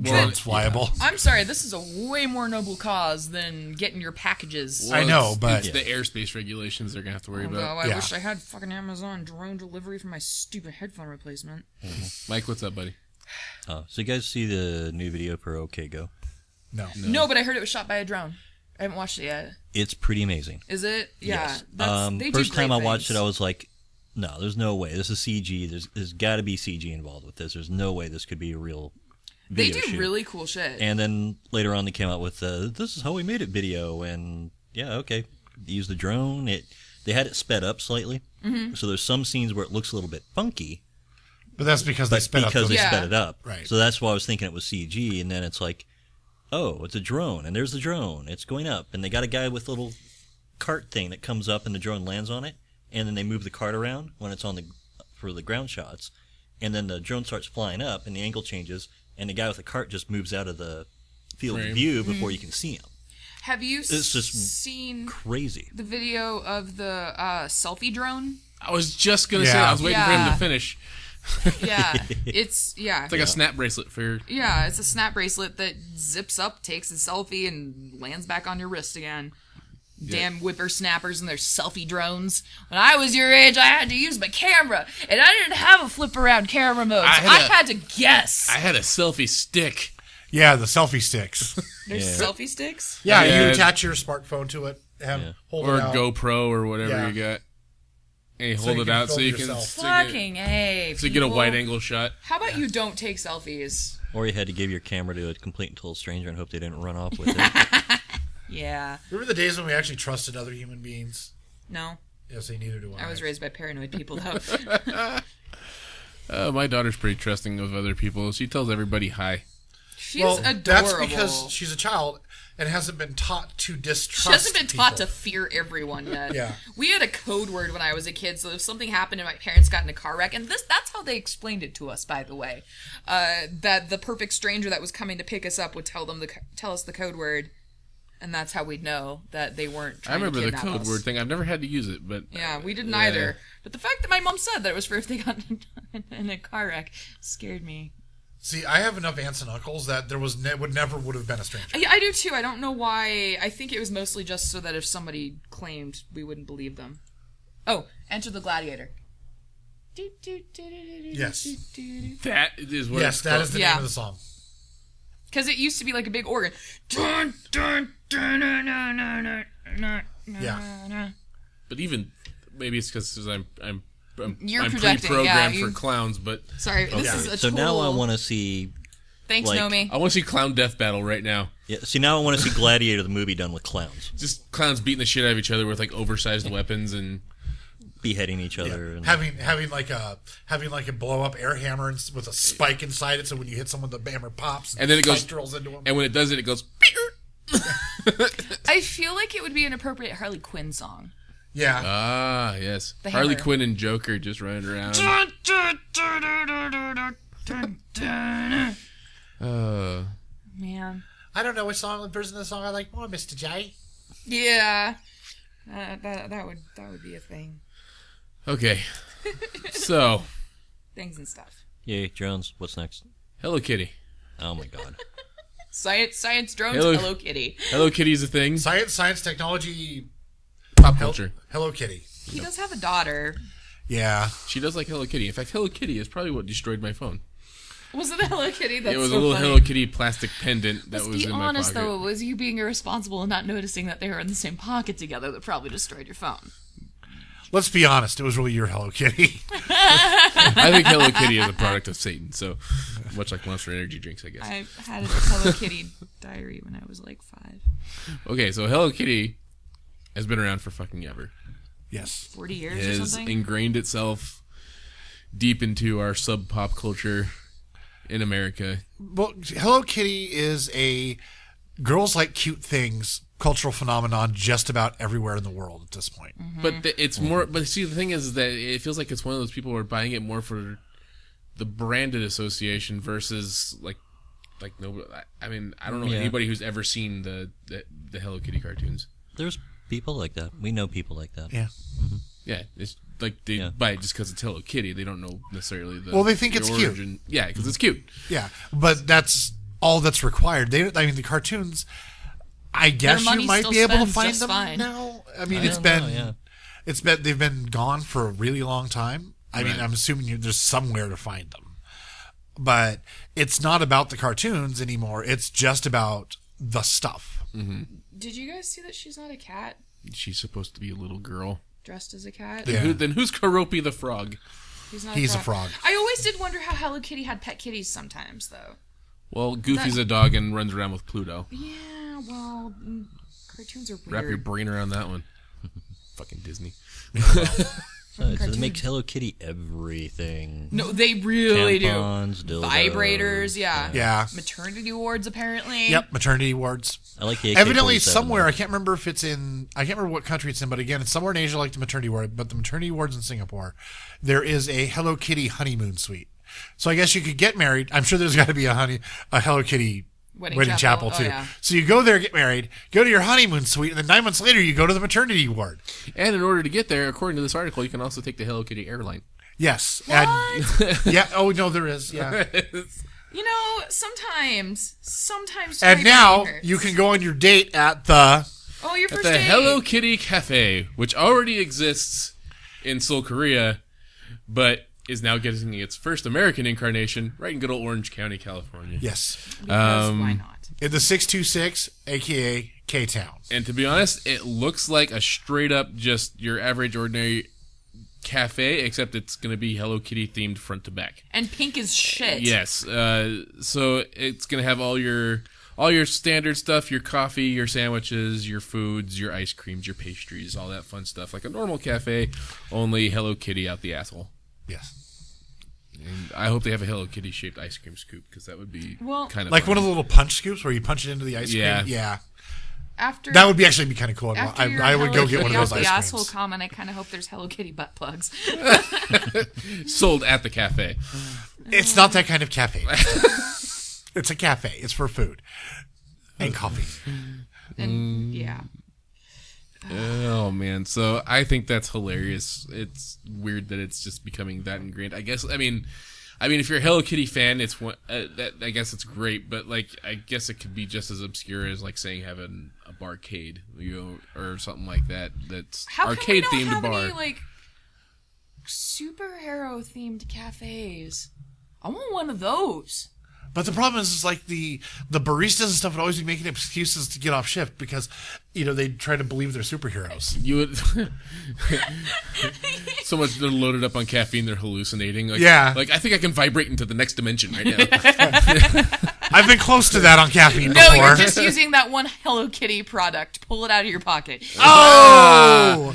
flyable. I'm sorry, this is a way more noble cause than getting your packages. I know, it's- but- it's the airspace regulations they're gonna have to worry Although about. I Yeah. wish I had fucking Amazon drone delivery for my stupid headphone replacement. Mike, what's up, buddy? So you guys see the new video for OK Go? No. No, but I heard it was shot by a drone. I haven't watched it yet. It's pretty amazing. Is it? Yeah. Yes. They do First time great I watched things. it, I was like, no, there's no way. This is CG. There's got to be CG involved with this. There's no way this could be a real They video do shoot. really cool shit. And then later on, they came out with this is how we made it video, and yeah, okay, they used the drone. They had it sped up slightly, so there's some scenes where it looks a little bit funky, But that's because they but sped up because the they Yeah. sped it up. Right. So that's why I was thinking it was CG, and then it's like, oh, it's a drone, and there's the drone. It's going up, and they got a guy with a little cart thing that comes up, and the drone lands on it, and then they move the cart around when it's on for the ground shots, and then the drone starts flying up, and the angle changes, and the guy with the cart just moves out of the field of Frame. view before you can see him. Have you It's just seen Crazy. the video of the selfie drone? I was just gonna say Yeah. I was waiting for him Yeah. to finish. Yeah. It's Like a snap bracelet for. Yeah, it's a snap bracelet that zips up, takes a selfie, and lands back on your wrist again. Damn whippersnappers and their selfie drones. When I was your age, I had to use my camera, and I didn't have a flip around camera mode, so I had to guess. I had a selfie stick. Yeah, the selfie sticks. There's Yeah. selfie sticks? Yeah, Yeah. you attach your smartphone to it and hold Or it out. GoPro or whatever Yeah. you got. And you So hold you it can out so film you can yourself. Fucking A. so you get a people. wide angle shot. How about you don't take selfies? Or you had to give your camera to a complete and total stranger and hope they didn't run off with it. Yeah. Remember the days when we actually trusted other human beings? No. Yes, neither do I. I was raised by paranoid people, though. My daughter's pretty trusting of other people. She tells everybody hi. She's Well, adorable. that's because she's a child and hasn't been taught to distrust She hasn't been taught to people. fear everyone yet. Yeah. We had a code word when I was a kid, so if something happened and my parents got in a car wreck, and that's how they explained it to us, by the way, that the perfect stranger that was coming to pick us up would tell us the code word, And that's how we'd know that they weren't I trying remember to the kidnap code us. word thing. I've never had to use it, but Yeah, we didn't yeah. either. But the fact that my mom said that it was for if they got in a car wreck scared me. See, I have enough aunts and uncles that there was would have been a stranger. I do too. I don't know why. I think it was mostly just so that if somebody claimed, we wouldn't believe them. Oh, Enter the Gladiator. Yes. that is what. Yes, it's that called. is the Yeah. name of the song. Because it used to be like a big organ. Dun, dun, dun, dun, dun, dun, dun, dun, Yeah. dun. But even maybe it's because I'm You're projecting, yeah, pre-programmed for clowns. But Sorry, this Yeah. is a So total... now I want to see. Thanks, like- Nomi. I want to see Clown Death Battle right now. Yeah, see, now I want to see Gladiator the movie done with clowns Just clowns beating the shit out of each other with like oversized weapons and. beheading each other. And, Having like a blow up air hammer with a spike inside it, so when you hit someone, the hammer pops And then it goes- spike drills into them. And when it does it, it goes. I feel like it would be an appropriate Harley Quinn song. Yeah, Ah, yes. The Harley hammer. Quinn and Joker just running around. Man. I don't know which version of the song I like more, Mr. J. Yeah. That would be a thing. Okay. So, Things and stuff. Yay, Jones, what's next? Hello Kitty. Oh my god. Science drones, Hello- Hello Kitty. Hello Kitty's a thing. Science, technology, Pop culture. Hello Kitty. He does have a daughter. Yeah, She does like Hello Kitty. In fact, Hello Kitty is probably what destroyed my phone. Was it a Hello Kitty? That's It was so a little funny. Hello Kitty plastic pendant that Let's was be in my honest, pocket. though, it was you being irresponsible and not noticing that they were in the same pocket together that probably destroyed your phone. let's be honest. It was really your Hello Kitty. I think Hello Kitty is a product of Satan, so much like Monster Energy drinks, I guess. I had a Hello Kitty diary when I was like 5. Okay, so Hello Kitty has been around for fucking ever. Yes. 40 years It or has something? ingrained itself deep into our sub pop culture in America. Well, Hello Kitty is a girls like cute things cultural phenomenon just about everywhere in the world at this point. But it's more. But see, the thing is that it feels like it's one of those people who are buying it more for the branded association versus like nobody. I mean, I don't know Yeah. anybody who's ever seen the Hello Kitty cartoons. There's people like that. We know people like that. Yeah. Yeah, it's like they Yeah. buy it just because it's Hello Kitty. They don't know necessarily the. Well, they think the it's cute. origin. Yeah, because it's cute. Yeah, but that's all that's required. The cartoons, I guess you money might still be able to spends find just them fine. now. I mean, I it's don't been know, yeah. it's been they've been gone for a really long time. I mean, Right. I'm assuming there's somewhere to find them, but it's not about the cartoons anymore. It's just about the stuff. Did you guys see that she's not a cat She's supposed to be a little girl. dressed as a cat? Yeah. Then who's Karopi the frog? He's a frog. I always did wonder how Hello Kitty had pet kitties sometimes, though. Well, Goofy's a dog and runs around with Pluto. Yeah, well, cartoons are weird. Wrap your brain around that one. Fucking Disney. So it makes Hello Kitty everything. No, they really Tampons, do. dildos. Vibrators, yeah. Yeah. Maternity wards, apparently. Yep, maternity wards. I like the Evidently, AK-47. somewhere I can't remember if it's in. I can't remember what country it's in, but again, it's somewhere in Asia like the maternity ward. But the maternity wards in Singapore, there is a Hello Kitty honeymoon suite. So I guess you could get married. I'm sure there's got to be a Hello Kitty wedding chapel Oh, too. yeah. So you go there, get married, go to your honeymoon suite, and then 9 months later you go to the maternity ward. And in order to get there, according to this article, you can also take the Hello Kitty airline. Yes. What? And yeah. Oh no, there is. Yeah. You know, sometimes. And now my brain hurts. you can go on your date at the. Oh, your At first the date. Hello Kitty Cafe, which already exists in Seoul, Korea, but is now getting its first American incarnation right in good old Orange County, California. Yes. Because why not? In the 626, aka K Town. And to be honest, it looks like a straight up just your average ordinary cafe, except it's going to be Hello Kitty themed front to back. And pink is shit. Yes. So it's going to have all your standard stuff, your coffee, your sandwiches, your foods, your ice creams, your pastries, all that fun stuff. Like a normal cafe, only Hello Kitty out the asshole. Yes. And I hope they have a Hello Kitty shaped ice cream scoop, because that would be Well, kind of Like one of the little punch scoops where you punch it into the ice cream. Yeah. Yeah. After That would be actually be kind of cool. after your I would Hello go get one of Kitty those off ice the asshole creams. comment, I kind of hope there's Hello Kitty butt plugs. sold at the cafe. It's not that kind of cafe. It's a cafe. It's for food. And coffee. And yeah. Oh man, so I think that's hilarious. It's weird that it's just becoming that ingrained. I guess. I mean, if you're a Hello Kitty fan, it's one. I guess it's great, but like, I guess it could be just as obscure as like saying having a barcade, or something like that. That's How arcade can we themed not have bar. any, like, superhero themed cafes? I want one of those. But the problem is like the baristas and stuff would always be making excuses to get off shift because, they try to believe they're superheroes. You would so much they're loaded up on caffeine, they're hallucinating. Like, Yeah. like I think I can vibrate into the next dimension right now. I've been close to that on caffeine No, before. you're just using that one Hello Kitty product. Pull it out of your pocket. Oh!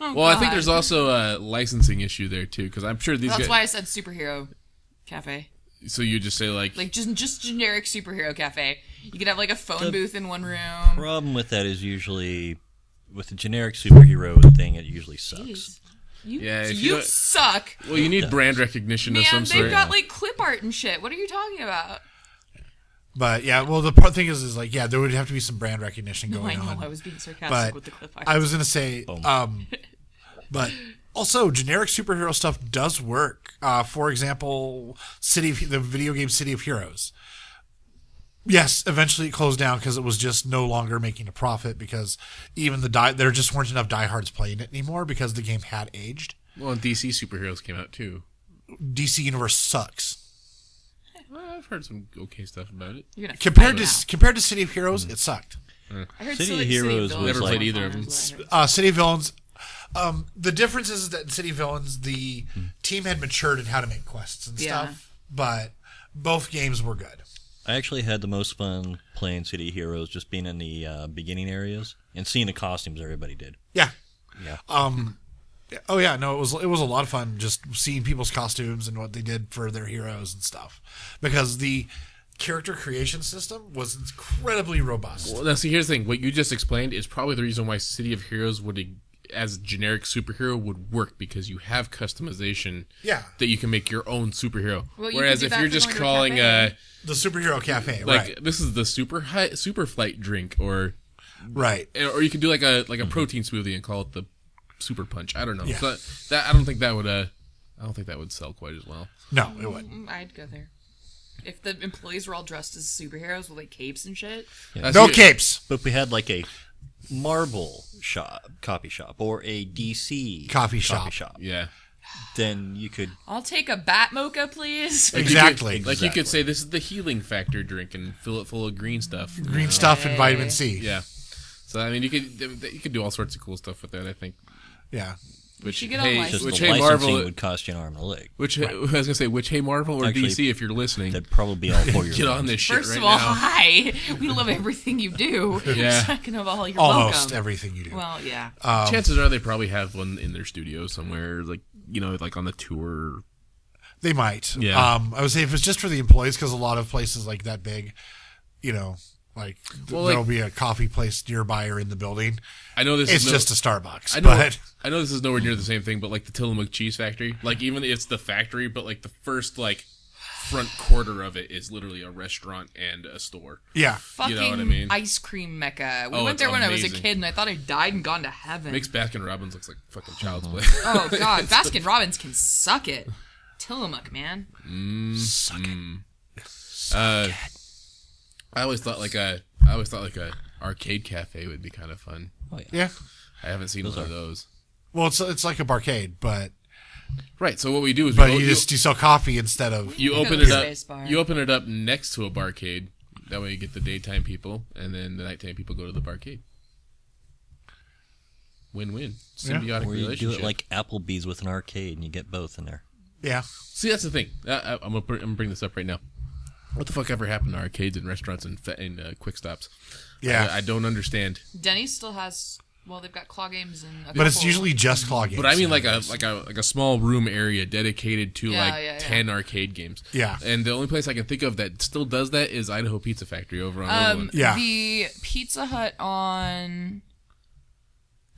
Well, I think there's also a licensing issue there too, because I'm sure these That's guys. why I said superhero cafe. So you just say like Just generic superhero cafe. You could have like a phone The booth in one room. Problem with that is usually with the generic superhero thing, it usually sucks. Jeez. You, Yeah, if you you don't- suck. well, you need brand recognition of Man, some they've sort. got like clip art and shit. What are you talking about? But yeah, well, the thing is like, yeah, there would have to be some brand recognition No, I going know. on. I was being sarcastic But with the clip art. I was going to say, but also generic superhero stuff does work. For example, the video game City of Heroes. Yes, eventually it closed down because it was just no longer making a profit because even there just weren't enough diehards playing it anymore because the game had aged. Well, and DC superheroes came out too. DC Universe sucks. Well, I've heard some okay stuff about it. You're gonna Compared fight to now. compared to City of Heroes, it sucked. I heard City of Heroes Villains was Never like- played either of them. is what I heard. City of Villains. The difference is that in City of Villains, the team had matured in how to make quests and Yeah. stuff, but both games were good. I actually had the most fun playing City Heroes, just being in the beginning areas and seeing the costumes everybody did. Yeah. Yeah. Oh yeah. No, it was a lot of fun just seeing people's costumes and what they did for their heroes and stuff, because the character creation system was incredibly robust. Well, now see, here's the thing. What you just explained is probably the reason why City of Heroes as a generic superhero would work, because you have customization. Yeah. That you can make your own superhero. Well, you Whereas could do if that you're for just going to a calling cafe. The superhero cafe, like right? this is the super flight drink, or Right. you could do like a protein smoothie and call it the super punch. I don't know. Yeah. So that I don't think that would sell quite as well. No, it wouldn't. I'd go there. If the employees were all dressed as superheroes with like capes and shit. No capes. But if we had like a Marvel coffee shop, or a DC Coffee shop. Yeah. then you could. I'll take a bat mocha, please. Exactly. Like you could say this is the healing factor drink and fill it full of green stuff. Green stuff and vitamin C. Yeah. So I mean, you could do all sorts of cool stuff with that. I think. Yeah. Which should get on hey, license. Just which the hey licensing Marvel, would cost you an arm and a leg. which I was gonna say, which hey Marvel or Actually, DC, if you're listening, That'd probably be all for your get on games. this shit First right of all, now. hi. We love everything you do. Yeah. Second of all, you're Almost welcome. everything you do. Well, yeah. Chances are they probably have one in their studio somewhere, like like on the tour. They might. Yeah. I would say if it's just for the employees, because a lot of places like that big, there'll be a coffee place nearby or in the building. I know this It's is just a Starbucks. I know this is nowhere near the same thing, but like the Tillamook Cheese Factory, like even it's the factory, but like the first front quarter of it is literally a restaurant and a store. Yeah. Fucking know what I mean? ice cream mecca. We Oh, went it's there when I was a amazing. kid, and I thought I died and gone to heaven. Makes Baskin Robbins looks like fucking child's play. Oh god, Baskin Robbins can suck it. Tillamook, man. I always thought like a arcade cafe would be kind of fun. Oh, yeah. Yeah. I haven't seen one of those. Well, it's like a barcade, but Right. So what we do is you sell coffee instead of you go open to it the up. space bar. You open it up next to a barcade. That way you get the daytime people, and then the nighttime people go to the barcade. Win-win. Symbiotic Or you do relationship. it like Applebee's with an arcade, and you get both in there. yeah. See, that's the thing. I'm gonna bring this up right now. What the fuck ever happened to arcades and restaurants and quick stops? Yeah. I don't understand. Denny's still has. Well, they've got claw games and. But it's usually just claw games. But I mean, like nowadays. a small room area dedicated to Yeah. 10 arcade games. Yeah. And the only place I can think of that still does that is Idaho Pizza Factory over on Overland. Yeah. The Pizza Hut on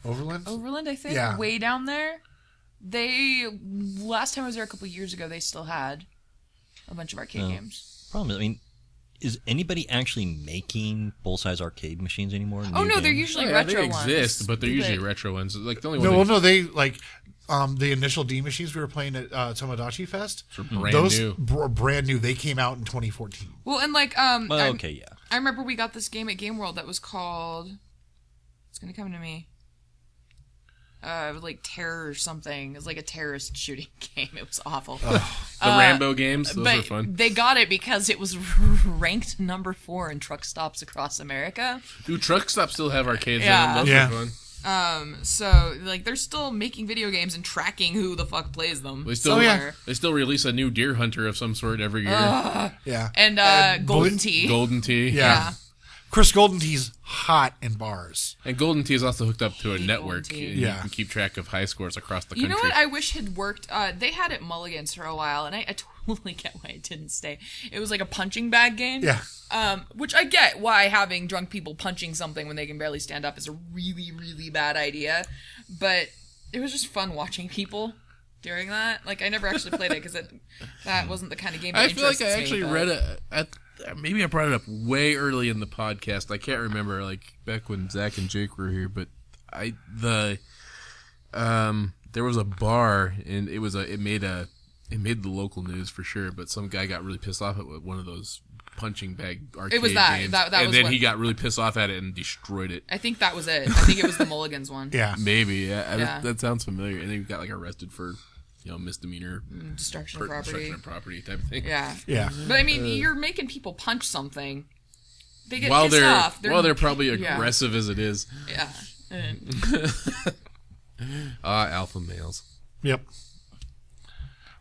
Overland. Overland, I think, Yeah. way down there. They last time I was there a couple years ago, they still had a bunch of arcade games. Problem is, I mean, is anybody actually making full-size arcade machines anymore? Oh, New no, they're games? usually They retro ones. exist, but they're usually But- retro ones. Like the only No, one well, no, they like the initial D machines we were playing at Tomodachi Fest. are brand Those new. brand new. They came out in 2014. Well, and like, Well, I'm- okay, yeah. I remember we got this game at Game World that was called. It's gonna come to me. It was like Terror or something. It was like a terrorist shooting game. It was awful. The Rambo games, those but were fun. they got it because it was ranked number 4 in truck stops across America. Do truck stops still have arcades Yeah. in them? Those Yeah. are fun. So like they're still making video games and tracking who the fuck plays them. They still, somewhere. they still release a new Deer Hunter of some sort every year. Yeah, And Golden Tee. Golden Tee. Yeah. Chris Golden Tee's hot in bars. And Golden Tee is also hooked up to a Hate network. Golden Tee. And Yeah. You can keep track of high scores across the You country. know what I wish had worked? They had it Mulligan's for a while, and I totally get why it didn't stay. It was like a punching bag game. Yeah. Which I get why having drunk people punching something when they can barely stand up is a really, really bad idea. But it was just fun watching people during that. Like, I never actually played it because that wasn't the kind of game that I feel like I interests me, actually but- read it. Maybe I brought it up way early in the podcast. I can't remember, like back when Zach and Jake were here. But there was a bar, and it made the local news for sure. But some guy got really pissed off at one of those punching bag arcade It was that. games, That and was then what- he got really pissed off at it and destroyed it. I think that was it. I think it was the Mulligan's one. Yeah. Maybe, yeah, Yeah. that sounds familiar. And then he got like arrested for, misdemeanor Destruction of property. destruction of property type of thing. Yeah. Yeah. But I mean, you're making people punch something. They get While pissed they're off. while they're probably yeah. aggressive as it is. Yeah. Alpha males. Yep.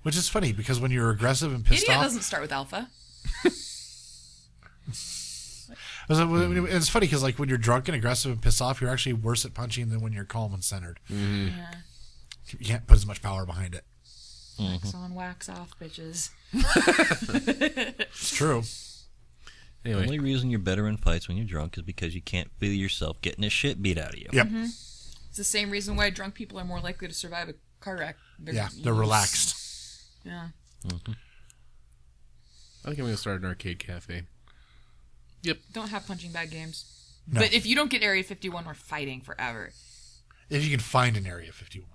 Which is funny because when you're aggressive and pissed Idiot off, doesn't start with alpha. it's funny because like when you're drunk and aggressive and pissed off, you're actually worse at punching than when you're calm and centered. Yeah. You can't put as much power behind it. Wax on, wax off, bitches. It's true. The Anyway, only reason you're better in fights when you're drunk is because you can't feel yourself getting the shit beat out of you. Yep. It's the same reason why drunk people are more likely to survive a car wreck. They're relaxed. Yeah. I think I'm gonna start an arcade cafe. Don't have punching bag games. No. But if you don't get Area 51, we're fighting forever. If you can find an Area 51.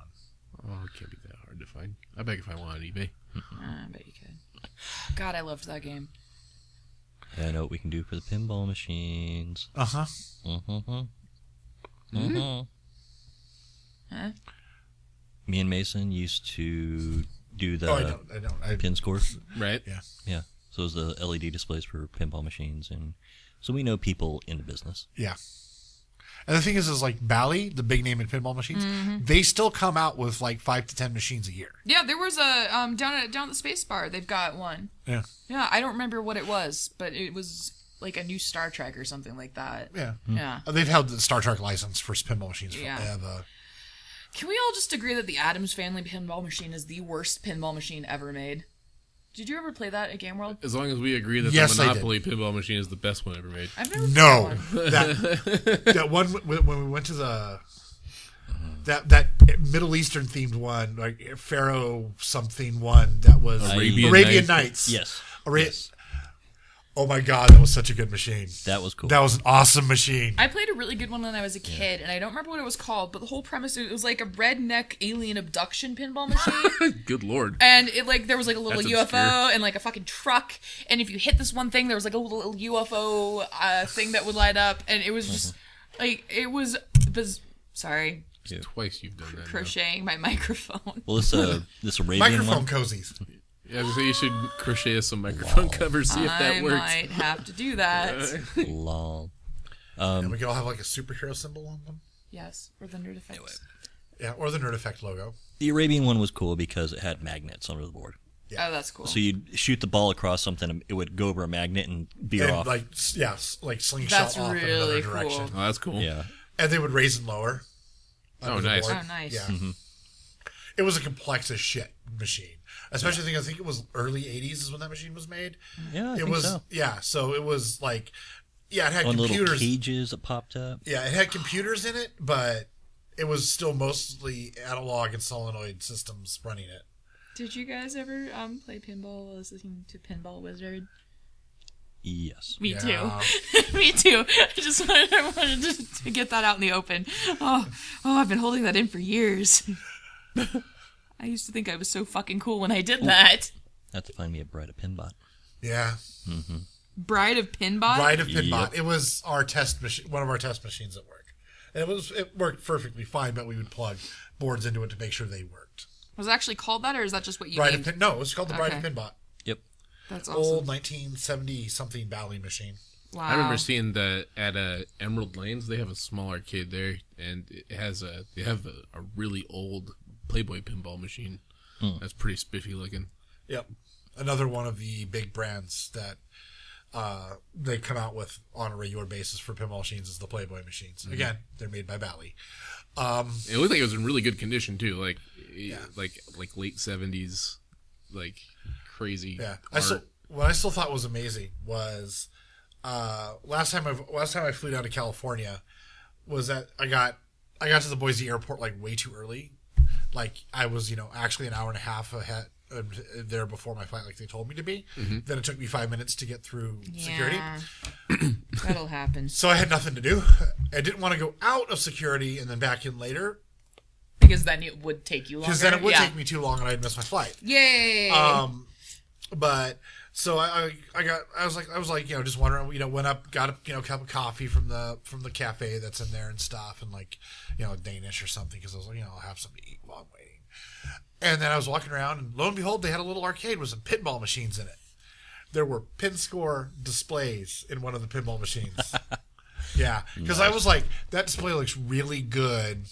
Oh, it can't be that hard to find. I bet if I want on eBay. I bet you could. God, I loved that game. I know what we can do for the pinball machines. Uh-huh. Huh? Me and Mason used to do the I don't. pin score. Right? Yeah. Yeah. So it was the LED displays for pinball machines, and so we know people in the business. Yeah. And the thing is like Bally, the big name in pinball machines, they still come out with like 5 to 10 machines a year. Yeah, there was a down at the Space Bar. They've got one. Yeah. Yeah, I don't remember what it was, but it was like a new Star Trek or something like that. Yeah. Yeah. They've held the Star Trek license for pinball machines. Yeah. The Can we all just agree that the Addams Family pinball machine is the worst pinball machine ever made? Did you ever play that at Game World? As long as we agree that Yes, the I did. Monopoly pinball machine is the best one ever made. I've never played No, one. that one when we went to the that Middle Eastern themed one, like Pharaoh something one that was Arabian Nights. Yes. Yes. Oh my God, that was such a good machine. That was cool. That was an awesome machine. I played a really good one when I was a kid, and I don't remember what it was called, but the whole premise, it was like a redneck alien abduction pinball machine. Good lord. And it like there was like a little That's UFO obscure. and like a fucking truck, and if you hit this one thing, there was like a little UFO thing that would light up, and it was just like it was. Sorry, Twice you've done that. now. crocheting my microphone. Well, this Arabian Microphone one. cozies. Yeah, so you should crochet us some microphone covers, see if that I works. might have to do that. Lol. And we could all have like a superhero symbol on them. Yes, or the Nerd Effects. Yeah, or the Nerd Effect logo. The Arabian one was cool because it had magnets under the board. Yeah. Oh, that's cool. So you'd shoot the ball across something, and it would go over a magnet and veer And off. like like slingshot That's off in really another cool. direction. Oh, that's cool. yeah. And they would raise and lower. Oh, under the nice. board. Oh, nice. Yeah. It was a complex as shit machine. Especially I think it was early 80s is when that machine was made. Yeah, I it think was so. Yeah, so it was like it had On little computers. cages that popped up. Yeah, it had computers in it, but it was still mostly analog and solenoid systems running it. Did you guys ever play pinball while listening to Pinball Wizard? Yes. Me Yeah. too. Me too. I wanted to get that out in the open. Oh, I've been holding that in for years. I used to think I was so fucking cool when I did that. Have to find me a Bride of Pinbot. Yeah. Bride of Pinbot? Bride of Pinbot. Yep. It was our test machine, one of our test machines at work. And it worked perfectly fine, but we would plug boards into it to make sure they worked. Was it actually called that, or is that just what you Bride named? of No, it was called the Bride Okay. of Pinbot. Yep. That's awesome. Old 1970 something Bally machine. Wow. I remember seeing at Emerald Lanes. They have a small arcade there, and they have a really old Playboy pinball machine. That's pretty spiffy looking. Yep. Another one of the big brands that they come out with on a regular basis for pinball machines is the Playboy machines. Again, they're made by Bally. It looked like it was in really good condition too, like late 70s, like crazy. Yeah. art. What I still thought was amazing was last time I flew down to California was that I got to the Boise airport like way too early. Like I was, actually an hour and a half ahead there before my flight, like they told me to be. Then it took me 5 minutes to get through security. That'll happen. So I had nothing to do. I didn't want to go out of security and then back in later Because then it would take you longer. because then it would Yeah. take me too long and I'd miss my flight. Yay! But so I was like just wondering, went up, got a cup of coffee from the cafe that's in there and stuff, and Danish or something, because I was like, I'll have something to eat while I'm waiting. And then I was walking around, and lo and behold, they had a little arcade with some pinball machines in it. There were pin score displays in one of the pinball machines. Yeah, because I was like, that display looks really good.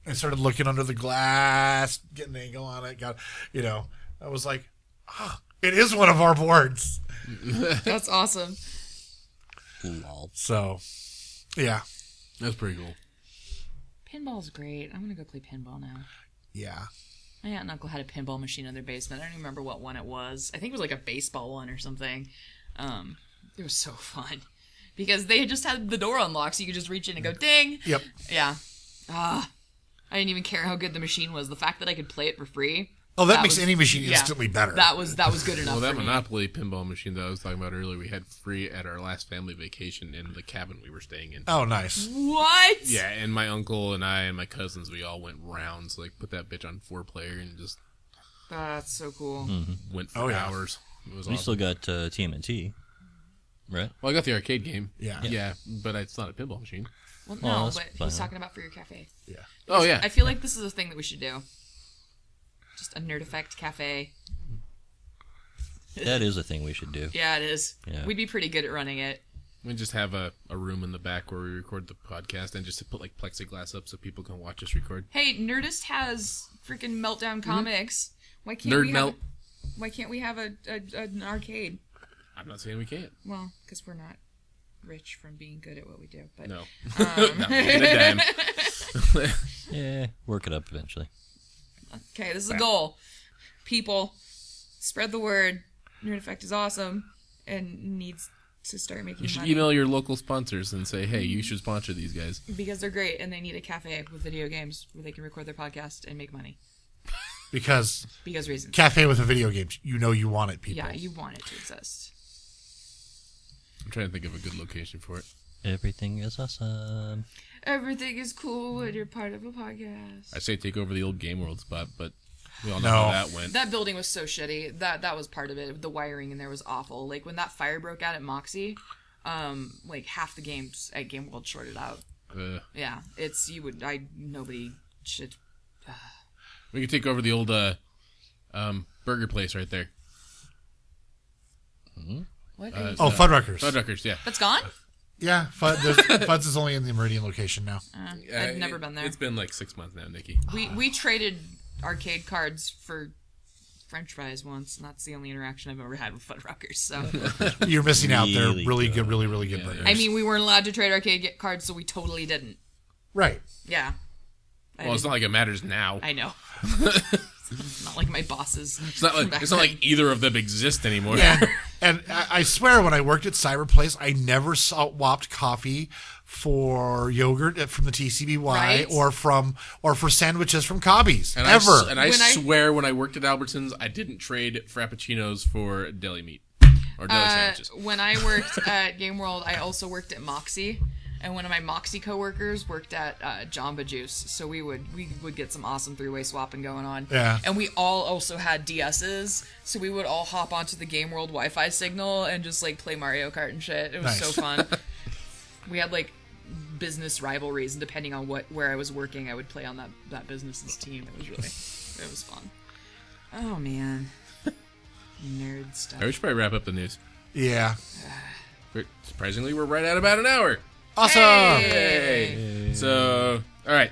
I started looking under the glass, getting an angle on it. I was like, it is one of our boards. That's awesome. Lol. So, yeah. That's pretty cool. Pinball's great. I'm gonna go play pinball now. Yeah. My aunt and uncle had a pinball machine in their basement. I don't even remember what one it was. I think it was like a baseball one or something. It was so fun because they just had the door unlocked, so you could just reach in and go ding. Yep. Yeah. I didn't even care how good the machine was. The fact that I could play it for free. Oh, that makes was- any machine yeah, instantly better. That was good enough Well, that for me. Monopoly pinball machine that I was talking about earlier, we had free at our last family vacation in the cabin we were staying in. Oh, nice. What? Yeah, and my uncle and I and my cousins, we all went rounds, like put that bitch on 4-player and just That's so cool. went for Oh, yeah. hours. It was We awesome. still got TMNT, right? Well, I got the arcade game. Yeah. Yeah, but it's not a pinball machine. Well, Well, no, that's but fine. he's talking about for your cafe. Yeah. Oh, yeah. I feel like this is a thing that we should do. Just a Nerd Effect cafe. That is a thing we should do. Yeah, it is. Yeah. We'd be pretty good at running it. We just have a room in the back where we record the podcast and just to put like plexiglass up so people can watch us record. Hey, Nerdist has freaking Meltdown Comics. Why can't Nerd we Melt. Why can't we have an arcade? I'm not saying we can't. Well, because we're not rich from being good at what we do. But No. Not making a dime. Yeah, work it up eventually. okay, this is a goal. People, spread the word. Nerd Effect is awesome and needs to start making You should money. email your local sponsors and say, hey, you should sponsor these guys. Because they're great and they need a cafe with video games where they can record their podcast and make money. Because Because reasons. cafe with a video game, you want it, people. Yeah, you want it to exist. I'm trying to think of a good location for it. Everything is awesome. Everything is cool when you're part of a podcast. I say take over the old Game World spot, but we all know No. how that went. That building was so shitty. That was part of it. The wiring in there was awful. Like when that fire broke out at Moxie, like half the games at Game World shorted out. Yeah, nobody should. We could take over the old burger place right there. What? Oh, Fuddruckers. Fuddruckers, yeah. That's gone? Yeah, Fuds is only in the Meridian location now. I've never been there. It's been like 6 months now, Nikki. We traded arcade cards for French fries once, and that's the only interaction I've ever had with Fuddruckers. So, You're missing out. They're Really really good. good, really, really good Yeah, burgers. I mean, we weren't allowed to trade arcade cards, so we totally didn't. Right. Yeah. Well, it's not like it matters now. I know. It's not like my bosses. It's not like either of them exist anymore. And I swear, when I worked at Cyber Place, I never swapped coffee for yogurt from the TCBY Right. or for sandwiches from Cobby's. And ever. I When I- swear when I worked at Albertsons, I didn't trade Frappuccinos for deli meat. or deli sandwiches? When I worked at Game World, I also worked at Moxie, and one of my Moxie coworkers worked at Jamba Juice. So we would get some awesome three-way swapping going on. Yeah. And we all also had DSs, so we would all hop onto the Game World Wi-Fi signal and just like play Mario Kart and shit. It was so fun. We had like business rivalries, and depending on where I was working, I would play on that business's team. It was fun. Oh man. Nerd stuff. We should probably wrap up the news. Yeah. Surprisingly, we're right at about an hour. Awesome. Hey. So, all right.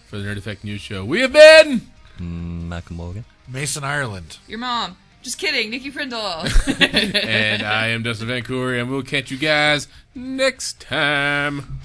For the Nerd Effect News Show, we have been Malcolm Morgan. Mason, Ireland. Your mom. Just kidding, Nikki Prindle. and I am Dustin Vancouver, and we'll catch you guys next time.